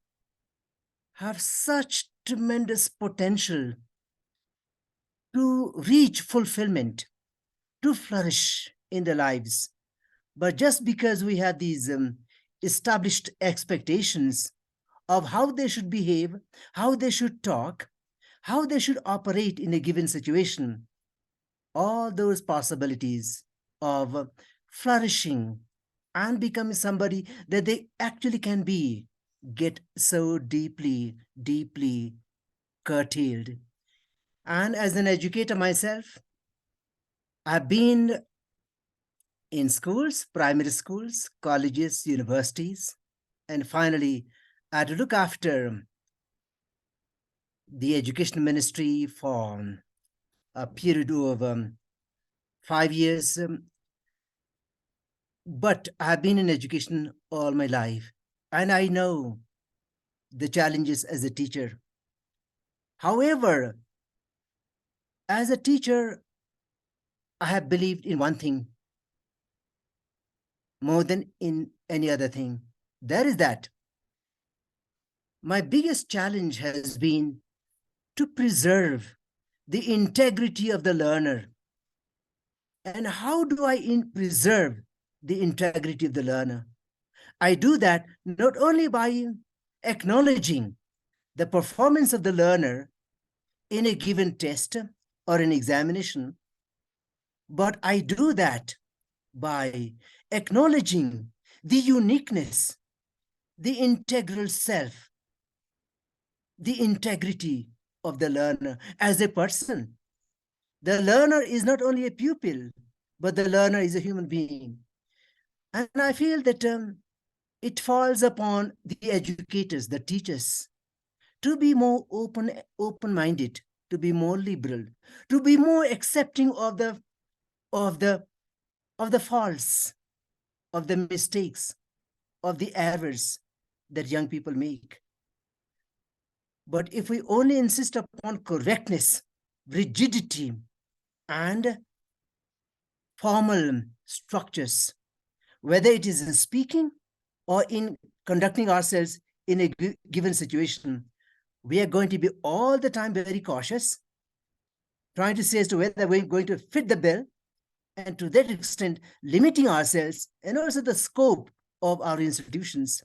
have such tremendous potential to reach fulfillment, to flourish in their lives. But just because we have these established expectations of how they should behave, how they should talk, how they should operate in a given situation, all those possibilities of flourishing and becoming somebody that they actually can be get so deeply, deeply curtailed. And as an educator myself, I've been in schools, primary schools, colleges, universities, and finally, I had to look after the education ministry for a period of 5 years. But I've been in education all my life, and I know the challenges as a teacher. However, as a teacher, I have believed in one thing more than in any other thing. That is that my biggest challenge has been to preserve the integrity of the learner. And how do I preserve the integrity of the learner? I do that not only by acknowledging the performance of the learner in a given test or an examination, but I do that by acknowledging the uniqueness, the integral self, the integrity of the learner as a person. The learner is not only a pupil, but the learner is a human being. And I feel that it falls upon the educators, the teachers, to be more open-minded, to be more liberal, to be more accepting of the faults, of the mistakes, of the errors that young people make. But if we only insist upon correctness, rigidity, and formal structures, whether it is in speaking or in conducting ourselves in a given situation, we are going to be all the time very cautious, trying to say as to whether we're going to fit the bill, and to that extent, limiting ourselves and also the scope of our institutions.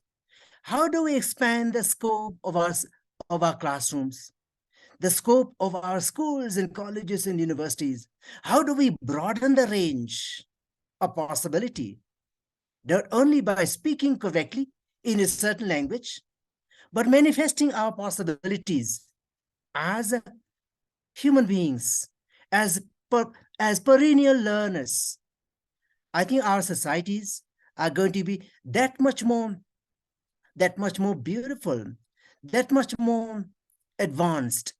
How do we expand the scope of our classrooms, the scope of our schools and colleges and universities? How do we broaden the range of possibility? Not only by speaking correctly in a certain language, but manifesting our possibilities as human beings, as perennial learners. I think our societies are going to be that much more beautiful, that much more advanced,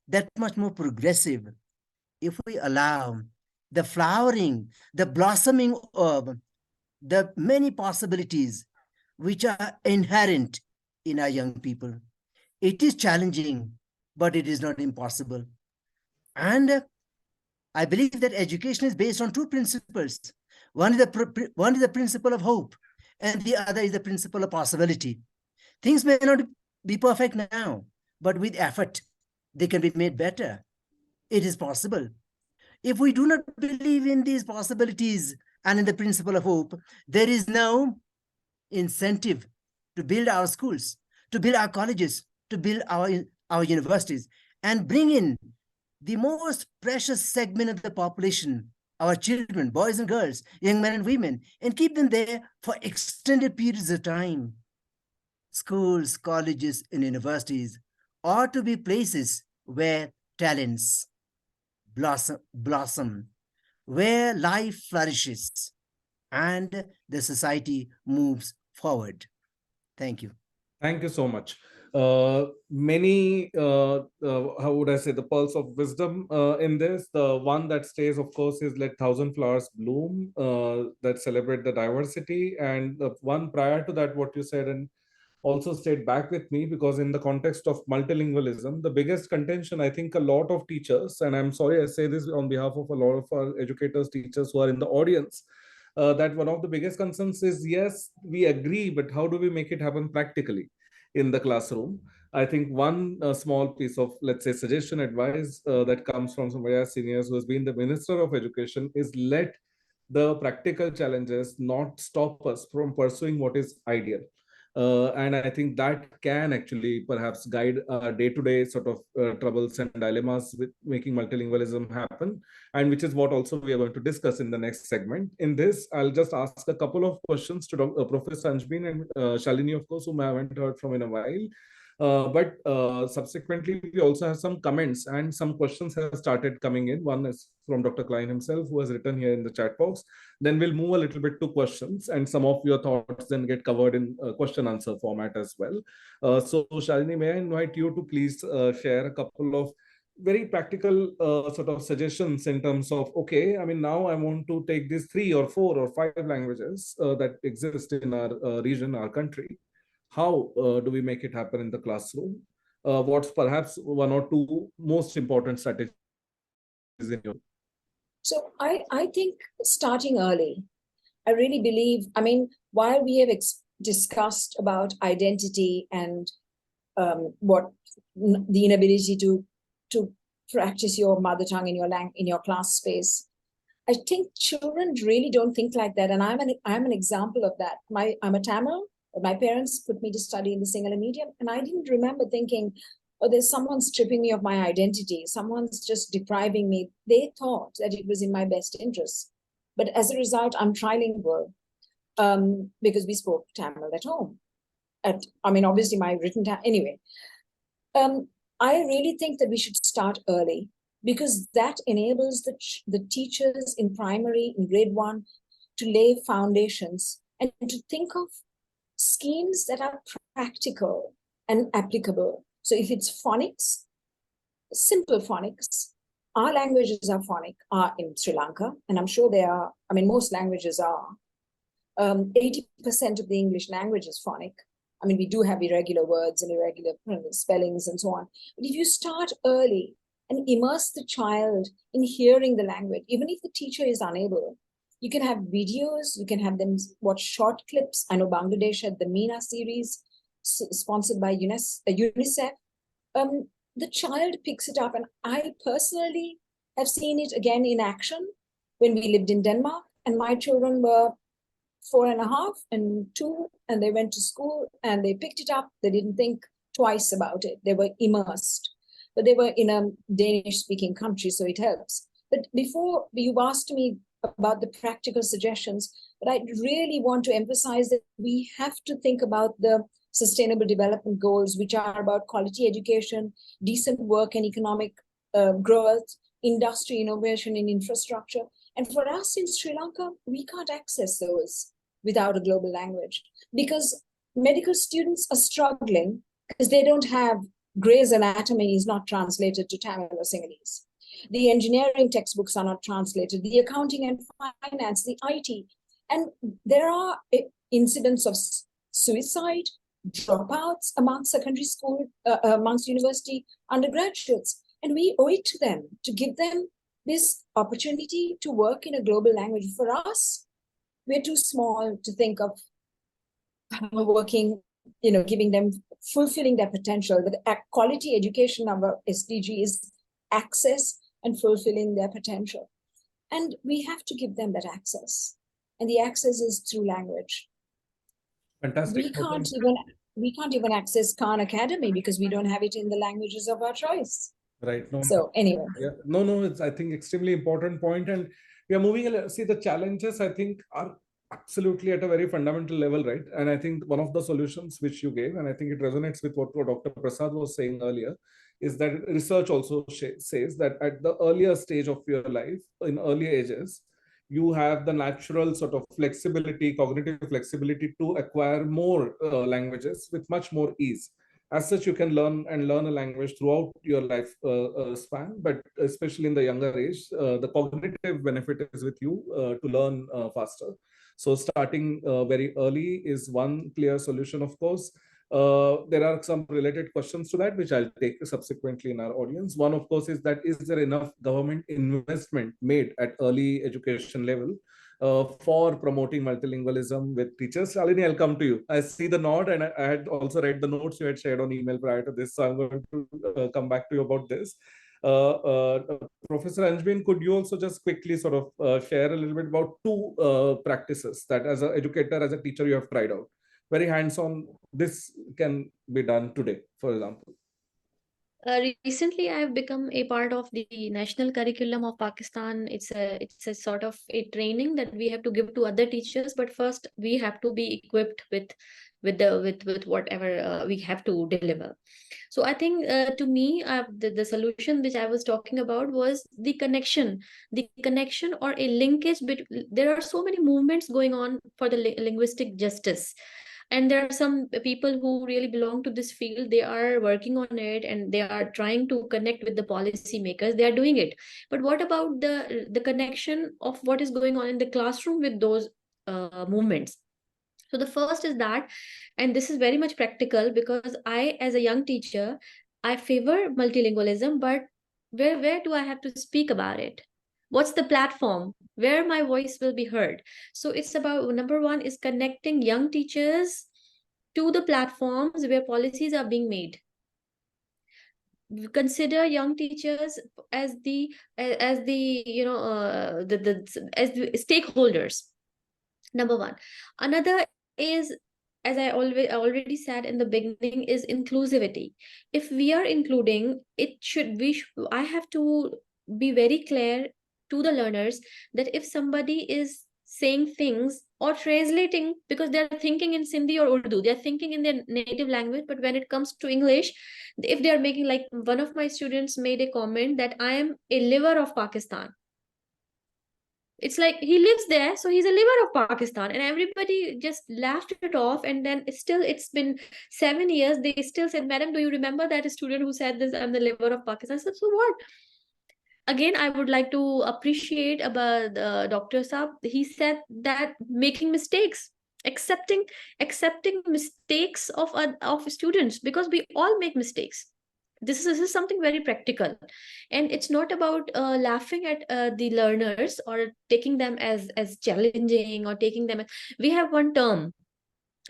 that much more progressive, if we allow the flowering, the blossoming of the many possibilities which are inherent in our young people. It is challenging, but it is not impossible. And I believe that education is based on two principles. One is the principle of hope, and the other is the principle of possibility. Things may not be perfect now, but with effort, they can be made better. It is possible. If we do not believe in these possibilities and in the principle of hope, there is no incentive to build our schools, to build our colleges, to build our universities, and bring in the most precious segment of the population, our children, boys and girls, young men and women, and keep them there for extended periods of time. Schools, colleges, and universities ought to be places where talents blossom, where life flourishes, and the society moves forward. Thank you. Thank you so much. How would I say, the pulse of wisdom in this. The one that stays, of course, is Let Thousand Flowers Bloom, that celebrate the diversity. And the one prior to that, what you said, and also stayed back with me, because in the context of multilingualism, the biggest contention, I think a lot of teachers, and I'm sorry I say this on behalf of a lot of our educators, teachers who are in the audience, that one of the biggest concerns is, yes, we agree, but how do we make it happen practically in the classroom? I think one small piece of, let's say, suggestion, advice that comes from some of our seniors who has been the Minister of Education is, let the practical challenges not stop us from pursuing what is ideal. And I think that can actually perhaps guide day-to-day sort of troubles and dilemmas with making multilingualism happen, and which is what also we are going to discuss in the next segment. In this, I'll just ask a couple of questions to Professor Anjbin and Shalini, of course, whom I haven't heard from in a while. But subsequently, we also have some comments and some questions have started coming in. One is from Dr. Klein himself, who has written here in the chat box. Then we'll move a little bit to questions, and some of your thoughts then get covered in question answer format as well. So Shalini, may I invite you to please share a couple of very practical sort of suggestions in terms of, okay, I mean, now I want to take these 3 or 4 or 5 languages that exist in our region, our country. How do we make it happen in the classroom? What's perhaps 1 or 2 most important strategies in your? So I think starting early, I really believe, I mean, while we have discussed about identity and what the inability to practice your mother tongue in your class space, I think children really don't think like that. And I'm an example of that. I'm a Tamil. My parents put me to study in the Sinhala medium, and I didn't remember thinking, oh, there's someone stripping me of my identity. Someone's just depriving me. They thought that it was in my best interest. But as a result, I'm trilingual because we spoke Tamil at home. Obviously my written Tamil. Anyway, I really think that we should start early, because that enables the teachers in primary, in grade 1, to lay foundations and to think of schemes that are practical and applicable. So if it's phonics, simple phonics, our languages are phonic, are in Sri Lanka, and I'm sure they are, most languages are. 80% of the English language is phonic. I mean, we do have irregular words and irregular spellings and so on. But if you start early and immerse the child in hearing the language, even if the teacher is unable, you can have videos, you can have them watch short clips. I know Bangladesh had the Meena series sponsored by UNICEF. The child picks it up, and I personally have seen it again in action when we lived in Denmark, and my children were 4.5 and 2, and they went to school and they picked it up. They didn't think twice about it. They were immersed, but they were in a Danish-speaking country, so it helps. But before you asked me about the practical suggestions, but I really want to emphasize that we have to think about the Sustainable Development Goals, which are about quality education, decent work and economic growth, industry, innovation, and infrastructure. And for us in Sri Lanka, we can't access those without a global language, because medical students are struggling because they don't have Gray's Anatomy is not translated to Tamil or Sinhalese. The engineering textbooks are not translated, the accounting and finance, the IT. And there are incidents of suicide, dropouts amongst secondary school, amongst university undergraduates. And we owe it to them to give them this opportunity to work in a global language. For us, we're too small to think of working, giving them, fulfilling their potential. But the quality education of our SDG is access and fulfilling their potential. And we have to give them that access. And the access is through language. Fantastic. We can't even access Khan Academy because we don't have it in the languages of our choice. Right. No, so anyway. Yeah. No, it's, I think, extremely important point. And we are moving, see, the challenges, I think, are absolutely at a very fundamental level, right? And I think one of the solutions which you gave, and I think it resonates with what Dr. Prasad was saying earlier, is that research also says that at the earlier stage of your life, in early ages, you have the natural sort of flexibility, cognitive flexibility to acquire more languages with much more ease. As such, you can learn a language throughout your life span, but especially in the younger age, the cognitive benefit is with you to learn faster. So starting very early is one clear solution, of course. There are some related questions to that, which I'll take subsequently in our audience. One, of course, is that is there enough government investment made at early education level for promoting multilingualism with teachers? Shalini, I'll come to you. I see the nod, and I had also read the notes you had shared on email prior to this, so I'm going to come back to you about this. Professor Anjbin, could you also just quickly sort of share a little bit about two practices that as an educator, as a teacher, you have tried out? Very hands-on, this can be done today, for example. Recently, I've become a part of the national curriculum of Pakistan. It's a sort of a training that we have to give to other teachers, but first we have to be equipped with whatever we have to deliver. So I think to me, the solution which I was talking about was the connection or a linkage between. There are so many movements going on for the linguistic justice. And there are some people who really belong to this field. They are working on it and they are trying to connect with the policy makers. They are doing it. But what about the connection of what is going on in the classroom with those movements? So the first is that, and this is very much practical because I, as a young teacher, I favor multilingualism, but where do I have to speak about it? What's the platform where my voice will be heard? So it's about, number one is connecting young teachers to the platforms where policies are being made. Consider young teachers as the stakeholders. Number one. Another is, as I already said in the beginning, is inclusivity. If we are including, I have to be very clear to the learners that if somebody is saying things or translating, because they're thinking in Sindhi or Urdu, they're thinking in their native language, but when it comes to English, if they're making, like one of my students made a comment that I am a liver of Pakistan. It's like he lives there, so he's a liver of Pakistan, and everybody just laughed it off. And then it's been 7 years. They still said, "Madam, do you remember that student who said this? I'm the liver of Pakistan." I said, "So what?" Again, I would like to appreciate about Dr. Saab. He said that making mistakes. accepting mistakes of students, because we all make mistakes. This is something very practical, and it's not about laughing at the learners or taking them as challenging, or taking them we have one term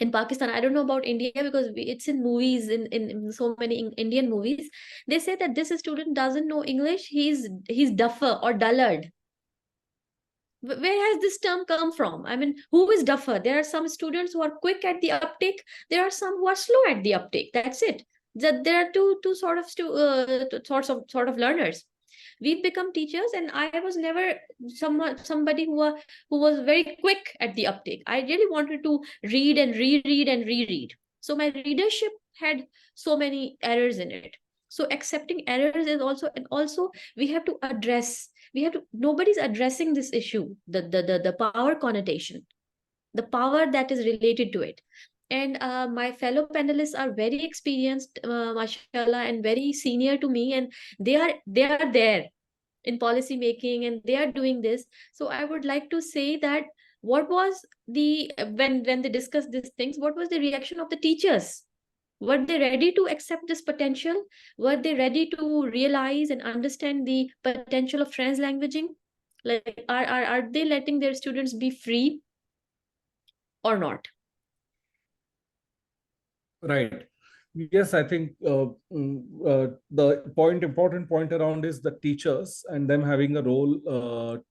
in Pakistan. I don't know about India, because it's in movies, in so many Indian movies. They say that this student doesn't know English, he's duffer or dullard. Where has this term come from? I mean, who is duffer? There are some students who are quick at the uptake. There are some who are slow at the uptake. That's it. That there are two sort of learners. We've become teachers, and I was never somebody who was very quick at the uptake. I really wanted to read and reread and reread. So my readership had so many errors in it. So accepting errors is also, and also we have to address, nobody's addressing this issue, the power connotation, the power that is related to it. And my fellow panelists are very experienced, mashallah, and very senior to me, and they are there in policy making, and they are doing this. So I would like to say that, what was the when they discussed these things, what was the reaction of the teachers? Were they ready to accept this potential? Were they ready to realize and understand the potential of translanguaging? Like, are they letting their students be free or not? Right. Yes, I think the important point around is the teachers and them having a role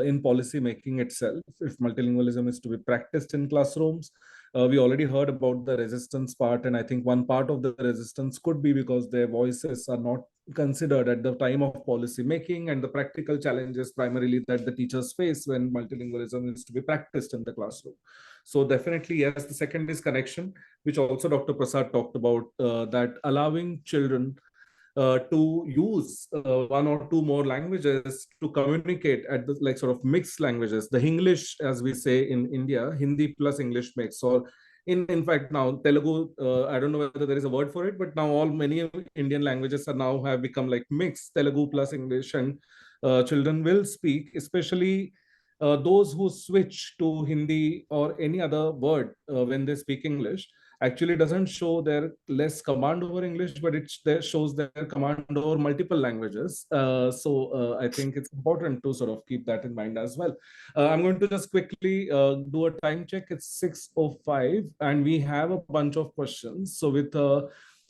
in policy making itself. If multilingualism is to be practiced in classrooms, we already heard about the resistance part, and I think one part of the resistance could be because their voices are not considered at the time of policy making, and the practical challenges primarily that the teachers face when multilingualism is to be practiced in the classroom. So definitely, yes. The second is connection, which also Dr. Prasad talked about, that allowing children to use one or two more languages to communicate at the sort of mixed languages, the English, as we say in India, Hindi plus English mix, or in fact now Telugu, I don't know whether there is a word for it, but now many Indian languages are now have become like mixed Telugu plus English, and children will speak, especially those who switch to Hindi or any other word when they speak English, actually doesn't show their less command over English, but it shows their command over multiple languages. So I think it's important to sort of keep that in mind as well. I'm going to just quickly do a time check. It's 6:05, and we have a bunch of questions. So with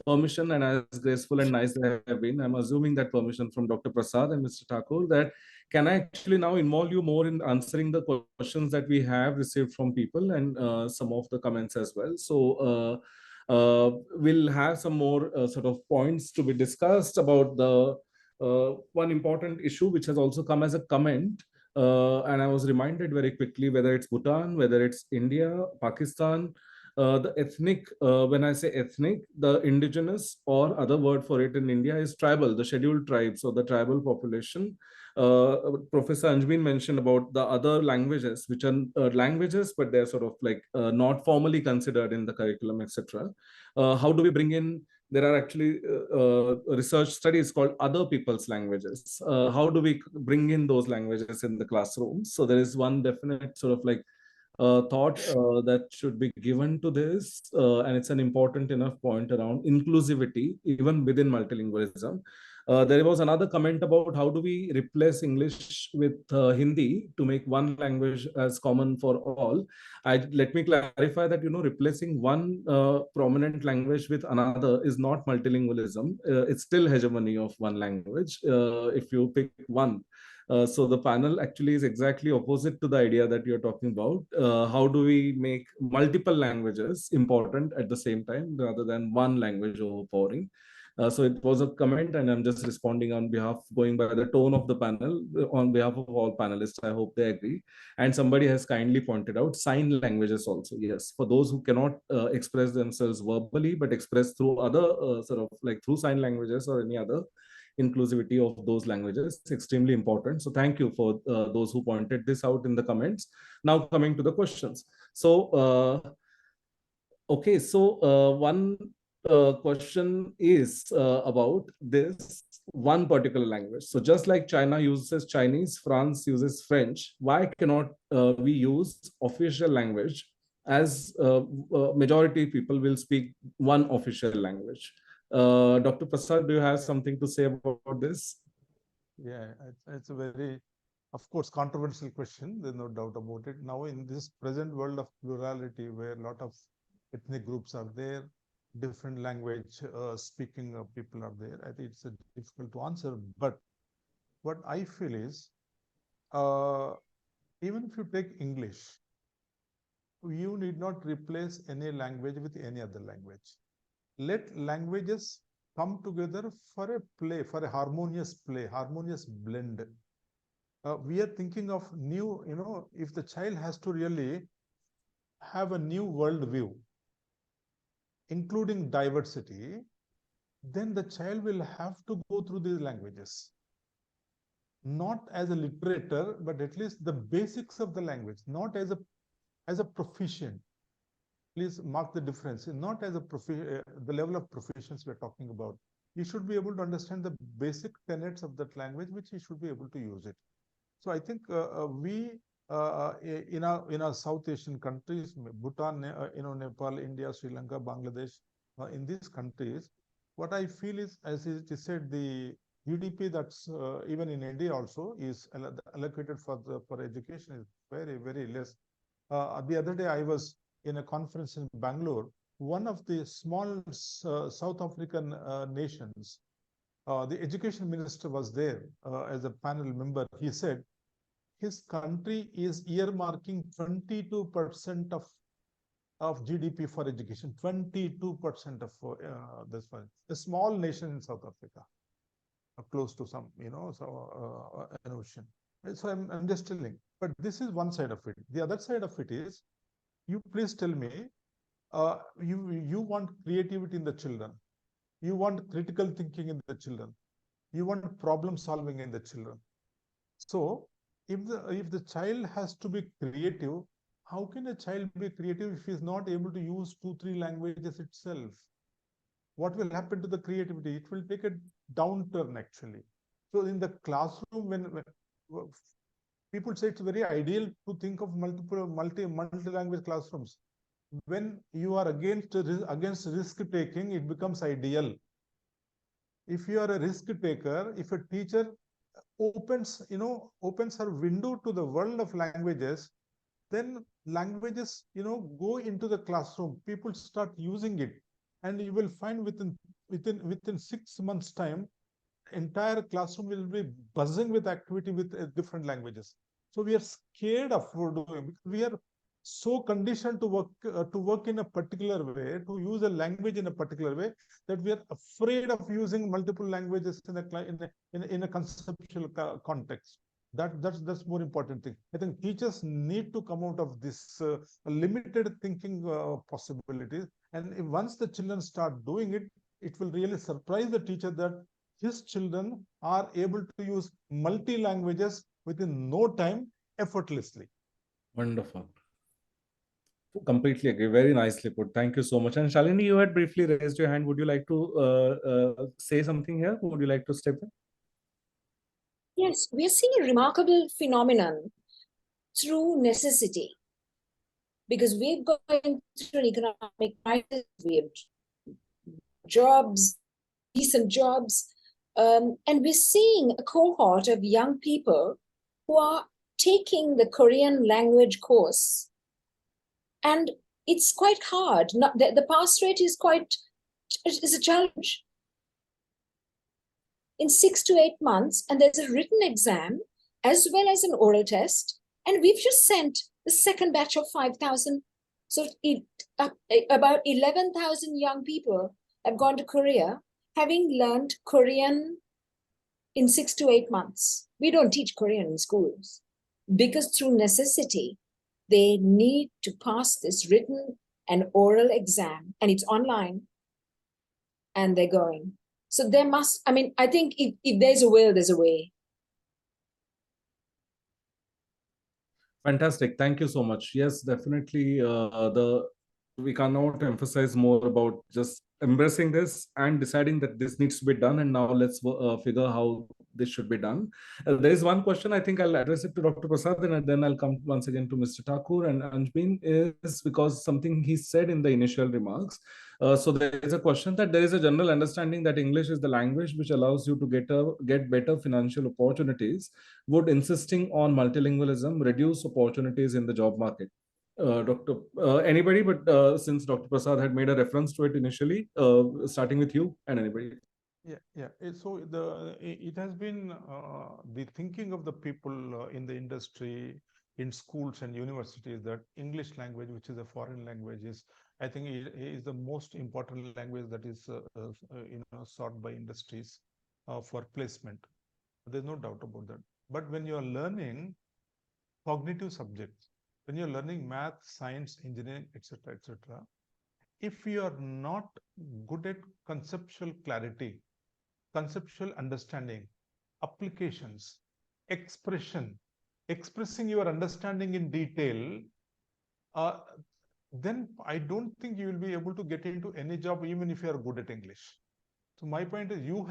permission, and as graceful and nice they have been, I'm assuming that permission from Dr. Prasad and Mr. Thakur, that can I actually now involve you more in answering the questions that we have received from people, and some of the comments as well. So we'll have some more sort of points to be discussed about the one important issue which has also come as a comment. And I was reminded very quickly, whether it's Bhutan, whether it's India, Pakistan, the ethnic, when I say ethnic, the indigenous or other word for it in India is tribal, the scheduled tribes or the tribal population. Professor Anjmin mentioned about the other languages, which are languages, but they're sort of like not formally considered in the curriculum, etc. How do we bring in? There are actually research studies called other people's languages. How do we bring in those languages in the classrooms? So there is one definite sort of like thought that should be given to this, and it's an important enough point around inclusivity, even within multilingualism. There was another comment about how do we replace English with Hindi to make one language as common for all. Let me clarify that, replacing one prominent language with another is not multilingualism. It's still hegemony of one language if you pick one. So the panel actually is exactly opposite to the idea that you're talking about. How do we make multiple languages important at the same time rather than one language overpowering? So it was a comment, and I'm just responding on behalf, going by the tone of the panel, on behalf of all panelists. I hope they agree. And somebody has kindly pointed out sign languages also. Yes, for those who cannot express themselves verbally, but express through other sort of like through sign languages or any other inclusivity of those languages. It's extremely important. So thank you for those who pointed this out in the comments. Now coming to the questions. So, okay, so one question is about this one particular language. So just like China uses Chinese, France uses French, why cannot we use official language as majority people will speak one official language. Dr. Prasad, do you have something to say about this? Yeah, it's a very, of course, controversial question. There's no doubt about it. Now, in this present world of plurality, where a lot of ethnic groups are there, different language speaking people are there, I think it's difficult to answer. But what I feel is, even if you take English, you need not replace any language with any other language. Let languages come together for a play, for a harmonious play, harmonious blend. We are thinking of new, if the child has to really have a new world view, including diversity, then the child will have to go through these languages. Not as a literator, but at least the basics of the language, not as a proficient. Please mark the difference. Not as the level of proficiency we're talking about. You should be able to understand the basic tenets of that language, which you should be able to use it. So I think we in our South Asian countries, Bhutan, Nepal, India, Sri Lanka, Bangladesh, in these countries, what I feel is, as it is said, the GDP that's even in India also is allocated for education is very, very less. The other day I was in a conference in Bangalore. One of the small South African nations, the education minister was there as a panel member. He said his country is earmarking 22% of GDP for education. 22% of this one. A small nation in South Africa, close to some, an ocean. So I'm just telling. But this is one side of it. The other side of it is, you please tell me, you want creativity in the children. You want critical thinking in the children. You want problem solving in the children. So if the child has to be creative, how can a child be creative if he is not able to use 2-3 languages itself? What will happen to the creativity? It will take a downturn, actually. So in the classroom, when people say it's very ideal to think of multi-language classrooms. When you are against risk taking, it becomes ideal. If you are a risk taker, if a teacher opens her window to the world of languages, then languages, go into the classroom. People start using it, and you will find within 6 months' time, entire classroom will be buzzing with activity with different languages. So we are scared of doing. We are so conditioned to work in a particular way, to use a language in a particular way, that we are afraid of using multiple languages in a conceptual context. That's more important thing. I think teachers need to come out of this limited thinking possibilities, and once the children start doing it, it will really surprise the teacher that his children are able to use multi-languages within no time, effortlessly. Wonderful. Completely agree. Very nicely put. Thank you so much. And Shalini, you had briefly raised your hand. Would you like to say something here? Would you like to step in? Yes, we are seeing a remarkable phenomenon through necessity, because we're going through an economic crisis. We have jobs, decent jobs, and we're seeing a cohort of young people who are taking the Korean language course. And it's quite hard. The pass rate is a challenge. In 6 to 8 months, and there's a written exam as well as an oral test. And we've just sent the second batch of 5,000. So about 11,000 young people have gone to Korea, having learned Korean in 6 to 8 months. We don't teach Korean in schools because through necessity, they need to pass this written and oral exam, and it's online, and they're going. So there must, I think if there's a will, there's a way. Fantastic. Thank you so much. Yes, definitely. We cannot emphasize more about just embracing this and deciding that this needs to be done. And now let's figure how this should be done. There is one question, I think I'll address it to Dr. Prasad, and then I'll come once again to Mr. Thakur and Anjbin, is because something he said in the initial remarks. So there is a question that there is a general understanding that English is the language which allows you to get better financial opportunities. Would insisting on multilingualism reduce opportunities in the job market? Anybody, but since Dr. Prasad had made a reference to it initially, starting with you and anybody. Yeah. So it has been the thinking of the people in the industry, in schools and universities, that English language, which is a foreign language, I think it is the most important language that is sought by industries for placement. There's no doubt about that. But when you're learning cognitive subjects, when you're learning math, science, engineering, etc., if you are not good at conceptual clarity, conceptual understanding, applications, expression, expressing your understanding in detail, then I don't think you will be able to get into any job, even if you are good at English. So my point is, you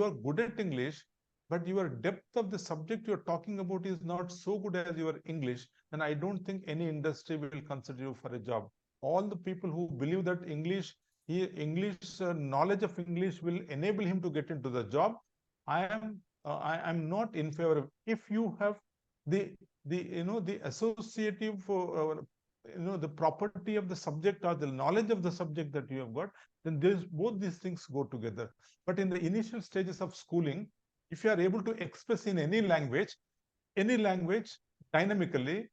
are good at English, but your depth of the subject you're talking about is not so good as your English, then I don't think any industry will consider you for a job. All the people who believe that knowledge of English will enable him to get into the job, I am not in favor of. If you have the associative the property of the subject or the knowledge of the subject that you have got, then both these things go together. But in the initial stages of schooling, if you are able to express in any language dynamically,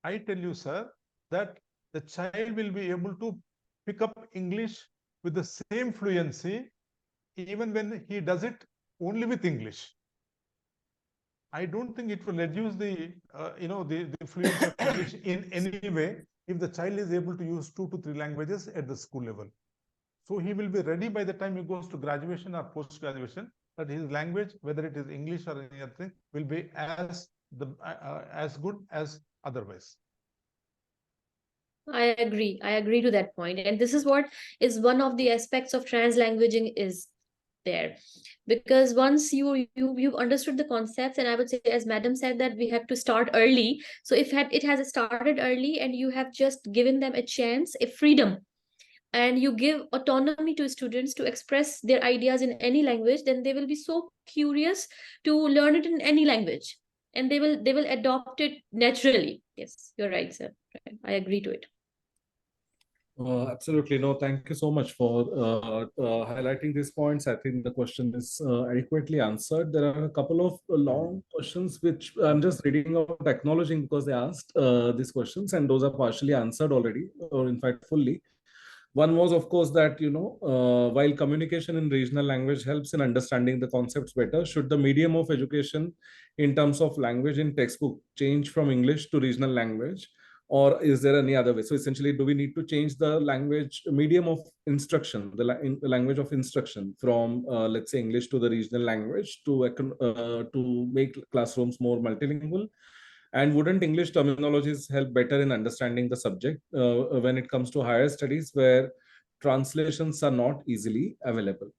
I tell you, sir, that the child will be able to pick up English with the same fluency, even when he does it only with English. I don't think it will reduce the fluency of English in any way if the child is able to use 2 to 3 languages at the school level. So he will be ready by the time he goes to graduation or post-graduation, that his language, whether it is English or any other thing, will be as good as otherwise. I agree to that point. And this is what is one of the aspects of translanguaging is there. Because once you've understood the concepts, and I would say, as Madam said, that we have to start early. So if it has started early and you have just given them a chance, a freedom, and you give autonomy to students to express their ideas in any language, then they will be so curious to learn it in any language, and they will adopt it naturally. Yes, you're right, sir. I agree to it. Absolutely. No, thank you so much for highlighting these points. I think the question is adequately answered. There are a couple of long questions which I'm just reading out, acknowledging because they asked these questions, and those are partially answered already, or in fact fully. One was, of course, that, while communication in regional language helps in understanding the concepts better, should the medium of education in terms of language in textbook change from English to regional language? Or is there any other way? So essentially, do we need to change the language medium of instruction, the language of instruction from, let's say, English to the regional language to make classrooms more multilingual? And wouldn't English terminologies help better in understanding the subject when it comes to higher studies where translations are not easily available?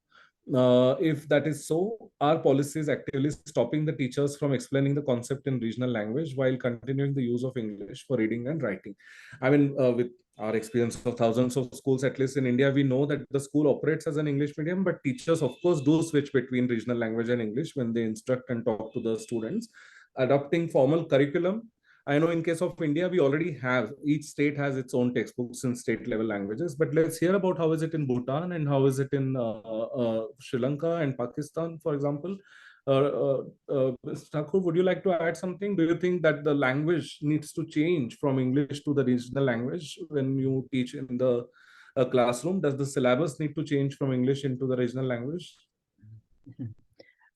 If that is so, are policies actively stopping the teachers from explaining the concept in regional language while continuing the use of English for reading and writing? I mean, with our experience of thousands of schools, at least in India, we know that the school operates as an English medium, but teachers, of course, do switch between regional language and English when they instruct and talk to the students. Adopting formal curriculum, I know in case of India, we already have, each state has its own textbooks in state level languages, but let's hear about how is it in Bhutan and how is it in Sri Lanka and Pakistan, for example. Mr. Thakur, would you like to add something? Do you think that the language needs to change from English to the regional language when you teach in the classroom? Does the syllabus need to change from English into the regional language?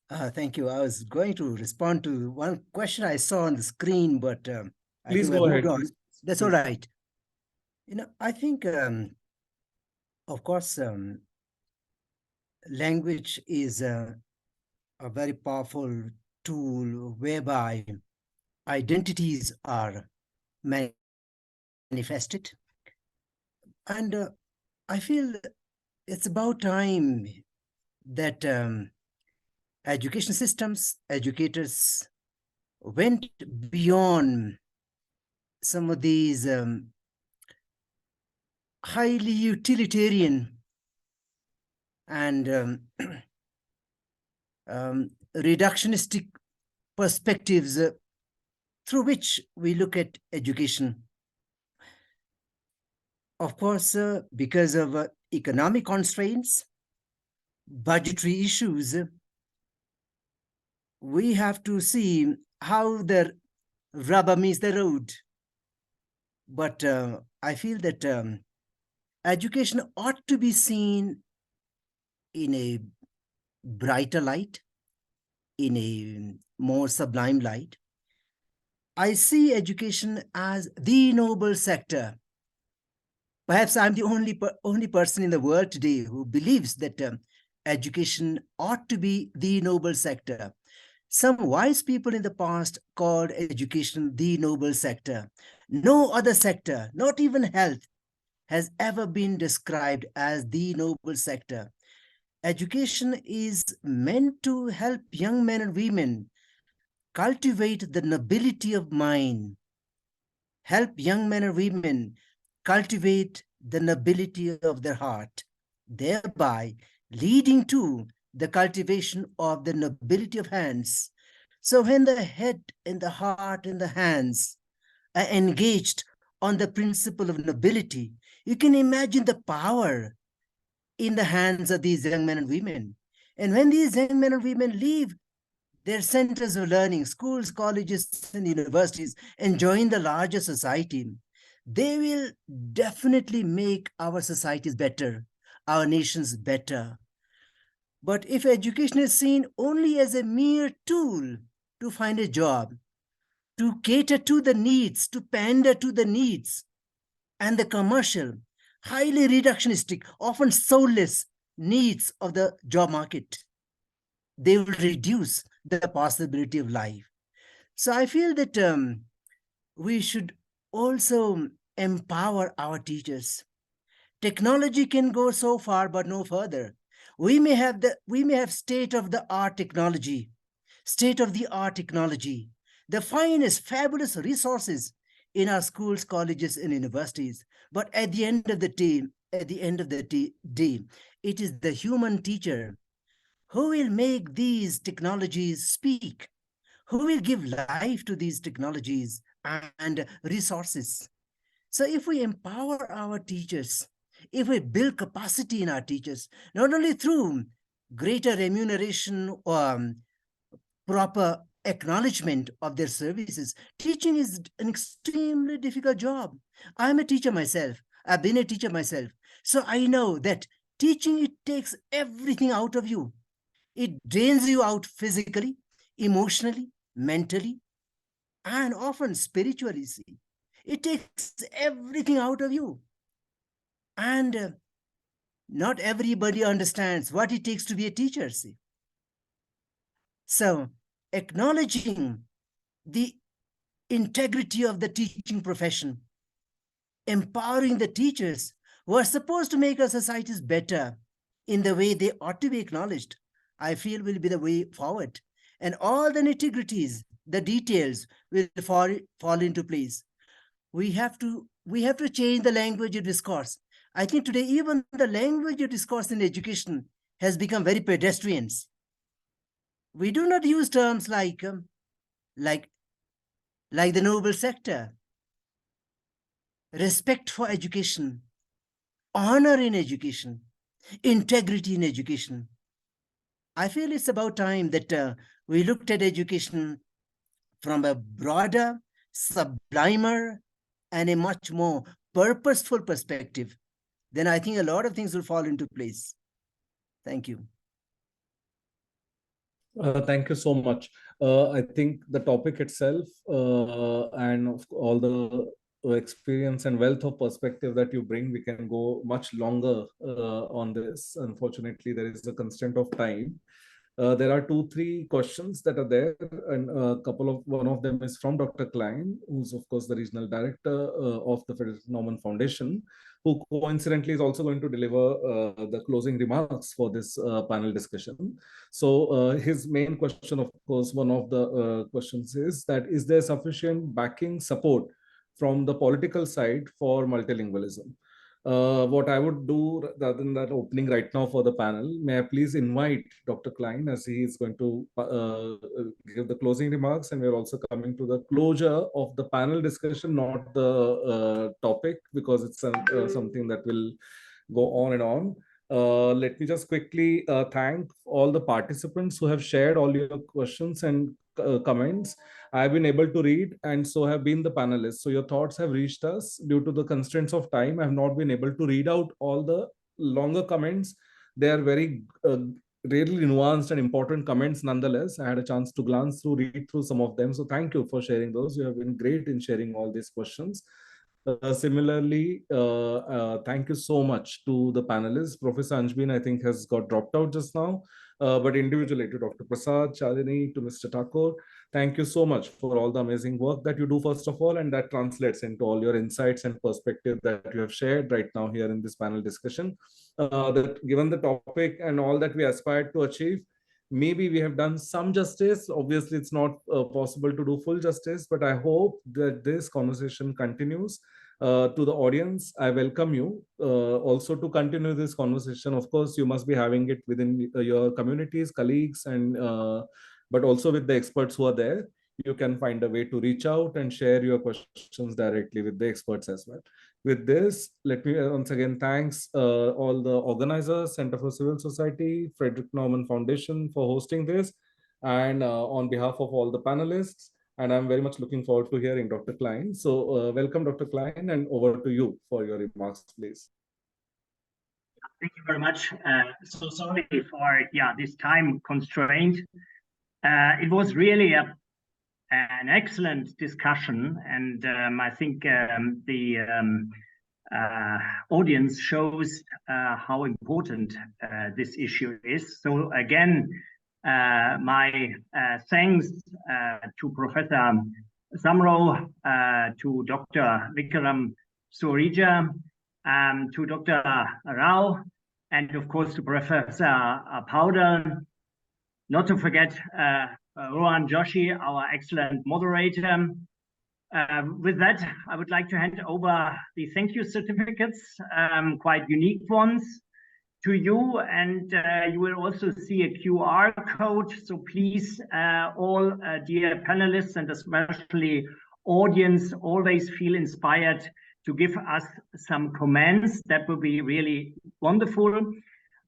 Thank you. I was going to respond to one question I saw on the screen, but I Please think go we ahead. moved on. Please. That's all right. I think, of course, language is a very powerful tool whereby identities are manifested. And I feel it's about time that education systems, educators went beyond some of these highly utilitarian and reductionistic perspectives through which we look at education. Of course, because of economic constraints, budgetary issues, we have to see how the rubber meets the road. But I feel that education ought to be seen in a brighter light, in a more sublime light. I see education as the noble sector. Perhaps I'm the only person in the world today who believes that education ought to be the noble sector. Some wise people in the past called education the noble sector. No other sector, not even health, has ever been described as the noble sector. Education is meant to help young men and women cultivate the nobility of mind, help young men and women cultivate the nobility of their heart, thereby leading to the cultivation of the nobility of hands. So when the head and the heart and the hands are engaged on the principle of nobility, you can imagine the power in the hands of these young men and women. And when these young men and women leave their centers of learning, schools, colleges, and universities, and join the larger society, they will definitely make our societies better, our nations better. But if education is seen only as a mere tool to find a job, to cater to the needs, to pander to the needs, and the commercial, highly reductionistic, often soulless needs of the job market, they will reduce the possibility of life. So I feel that we should also empower our teachers. Technology can go so far, but no further. We may have state-of-the-art technology, the finest, fabulous resources in our schools, colleges, and universities. But at the end of the day, it is the human teacher who will make these technologies speak, who will give life to these technologies and resources. So if we empower our teachers, if we build capacity in our teachers, not only through greater remuneration or proper acknowledgement of their services, teaching is an extremely difficult job. I'm a teacher myself. I've been a teacher myself. So I know that teaching, it takes everything out of you. It drains you out physically, emotionally, mentally, and often spiritually. See, it takes everything out of you. And not everybody understands what it takes to be a teacher. See, so acknowledging the integrity of the teaching profession, empowering the teachers who are supposed to make our societies better in the way they ought to be acknowledged, I feel will be the way forward. And all the nitty-gritties, the details will fall into place. We have to change the language of discourse. I think today even the language of discourse in education has become very pedestrian. We do not use terms like the noble sector, respect for education, honor in education, integrity in education. I feel it's about time that we looked at education from a broader, sublimer, and a much more purposeful perspective. Then I think a lot of things will fall into place. Thank you. Thank you so much. I think the topic itself and all the experience and wealth of perspective that you bring, we can go much longer on this. Unfortunately, there is a constraint of time. There are 2-3 questions that are there, and one of them is from Dr. Klein, who's of course the regional director of the Frederick Naumann Foundation, who coincidentally is also going to deliver the closing remarks for this panel discussion. So his main question, of course, one of the questions is that, is there sufficient backing support from the political side for multilingualism? What I would do rather than that opening right now for the panel, may I please invite Dr. Klein, as he is going to give the closing remarks, and we're also coming to the closure of the panel discussion, not the topic, because it's something that will go on and on. Let me just quickly thank all the participants who have shared all your questions and comments. I've been able to read, and so have been the panelists. So your thoughts have reached us. Due to the constraints of time, I have not been able to read out all the longer comments. They are very really nuanced and important comments nonetheless. I had a chance to glance through, read through some of them. So thank you for sharing those. You have been great in sharing all these questions. Similarly, thank you so much to the panelists. Professor Anjbin, I think, has got dropped out just now, but individually to Dr. Prasad, Chalini, to Mr. Thakur, thank you so much for all the amazing work that you do, first of all, and that translates into all your insights and perspective that you have shared right now here in this panel discussion. That given the topic and all that we aspired to achieve, maybe we have done some justice. Obviously, it's not possible to do full justice, but I hope that this conversation continues. To the audience, I welcome you also to continue this conversation. Of course, you must be having it within your communities, colleagues, and but also with the experts who are there. You can find a way to reach out and share your questions directly with the experts as well. With this, let me once again thanks all the organizers, Center for Civil Society, Frederick Naumann Foundation for hosting this, and on behalf of all the panelists. And I'm very much looking forward to hearing Dr. Klein. So welcome, Dr. Klein, and over to you for your remarks, please. Thank you very much. So sorry for this time constraint. It was really an excellent discussion, and I think the audience shows how important this issue is. So again, my thanks to Professor Samro, to Dr. Vikram Surija, to Dr. Rao, and of course to Professor Powder. Not to forget Rohan Joshi, our excellent moderator. With that, I would like to hand over the thank you certificates, quite unique ones, to you, and you will also see a QR code. So please, all dear panelists and especially audience, always feel inspired to give us some comments. That will be really wonderful.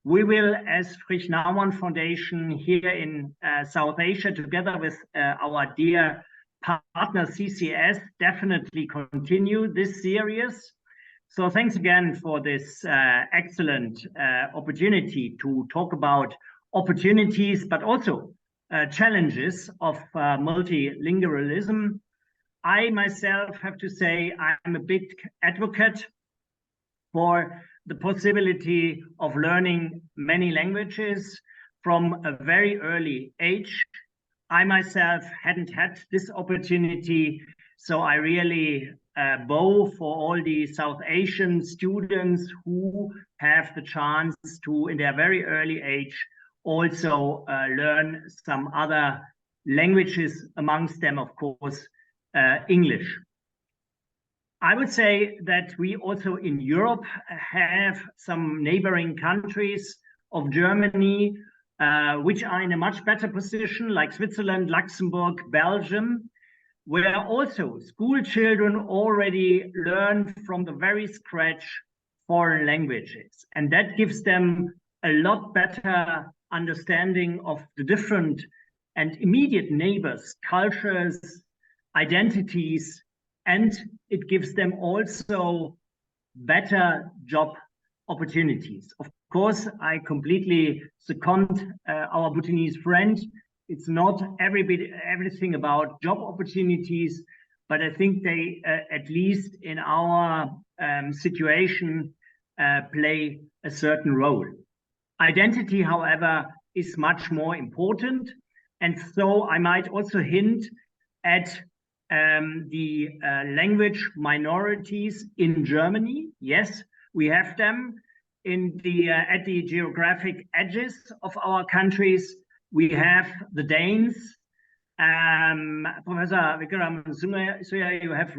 We will, as Frederick Naumann Foundation here in South Asia, together with our dear partner CCS, definitely continue this series. So thanks again for this excellent opportunity to talk about opportunities, but also challenges of multilingualism. I myself have to say I'm a big advocate for the possibility of learning many languages from a very early age. I myself hadn't had this opportunity, so I really bow for all the South Asian students who have the chance to, in their very early age, also learn some other languages, amongst them, of course, English. I would say that we also in Europe have some neighboring countries of Germany, which are in a much better position, like Switzerland, Luxembourg, Belgium, where also school children already learn from the very scratch foreign languages. And that gives them a lot better understanding of the different and immediate neighbors, cultures, identities, and it gives them also better job opportunities. Of course, I completely second our Bhutanese friend. It's not everything about job opportunities, but I think they, at least in our situation, play a certain role. Identity, however, is much more important. And so I might also hint at the language minorities in Germany. Yes, we have them in the at the geographic edges of our countries. We have the Danes. Professor Vikram Suya, you have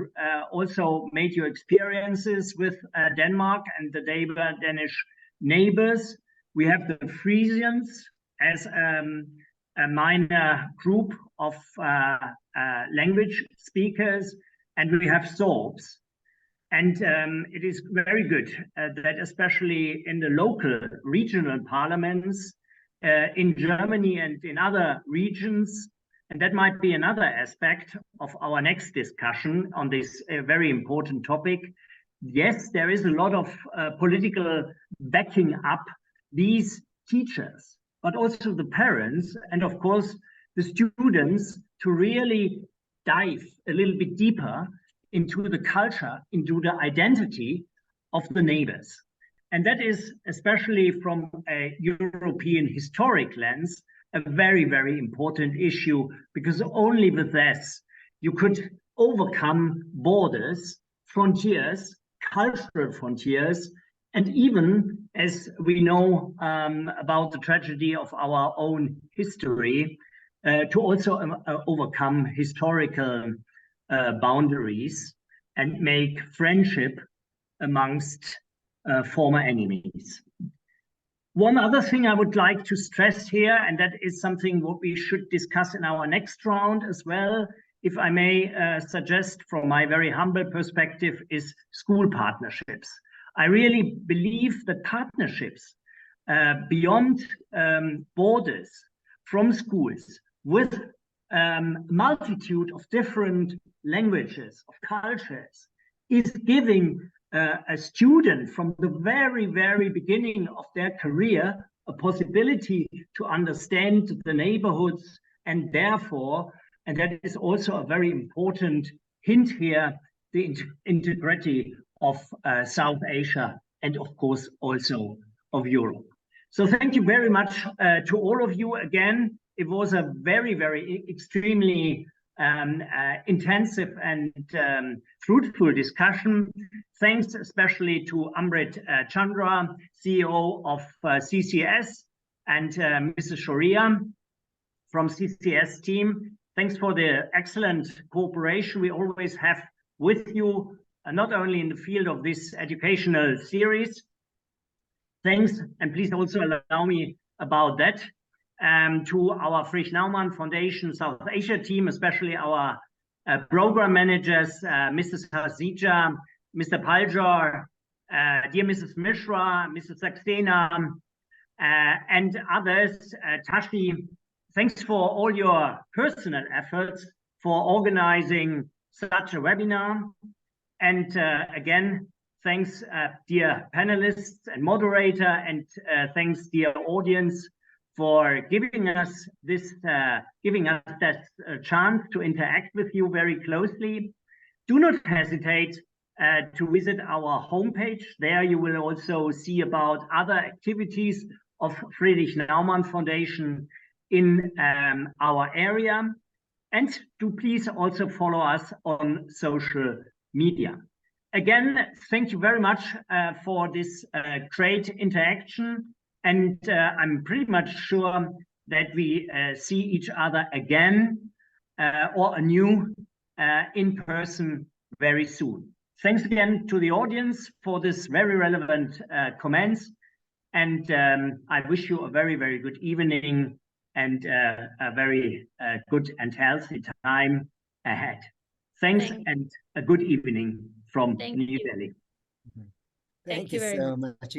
also made your experiences with Denmark and the Danish neighbors. We have the Frisians as a minor group of language speakers, and we have Sorbs. And it is very good that especially in the local regional parliaments in Germany and in other regions, and that might be another aspect of our next discussion on this very important topic. Yes, there is a lot of political backing up these teachers, but also the parents and of course the students to really dive a little bit deeper into the culture, into the identity of the neighbors. And that is, especially from a European historic lens, a very, very important issue, because only with this you could overcome borders, frontiers, cultural frontiers, and even, as we know about the tragedy of our own history, to also overcome historical boundaries and make friendship amongst former enemies. One other thing I would like to stress here, and that is something what we should discuss in our next round as well, if I may suggest from my very humble perspective, is school partnerships. I really believe that partnerships beyond borders from schools with multitude of different languages, of cultures, is giving a student from the very, very beginning of their career a possibility to understand the neighborhoods, and therefore, and that is also a very important hint here, the integrity of South Asia and of course also of Europe. So thank you very much to all of you again. It was a very, very extremely intensive and fruitful discussion. Thanks especially to Amrit Chandra, CEO of CCS, and Mrs. Shoria from CCS team. Thanks for the excellent cooperation we always have with you, not only in the field of this educational series. Thanks, and please also allow me about that. To our Friedrich Naumann Foundation South Asia team, especially our program managers, Mrs. Hasija, Mr. Paljor, dear Mrs. Mishra, Mrs. Saxena, and others, Tashi. Thanks for all your personal efforts for organizing such a webinar. And again, thanks, dear panelists and moderator, and thanks, dear audience, for giving us this chance to interact with you very closely. Do not hesitate to visit our homepage. There you will also see about other activities of Friedrich Naumann Foundation in our area. And do please also follow us on social media. Again, thank you very much for this great interaction. And I'm pretty much sure that we see each other again or anew in person very soon. Thanks again to the audience for this very relevant comments. And I wish you a very, very good evening and a very good and healthy time ahead. Thanks and a good evening from New Delhi. Thank you very much.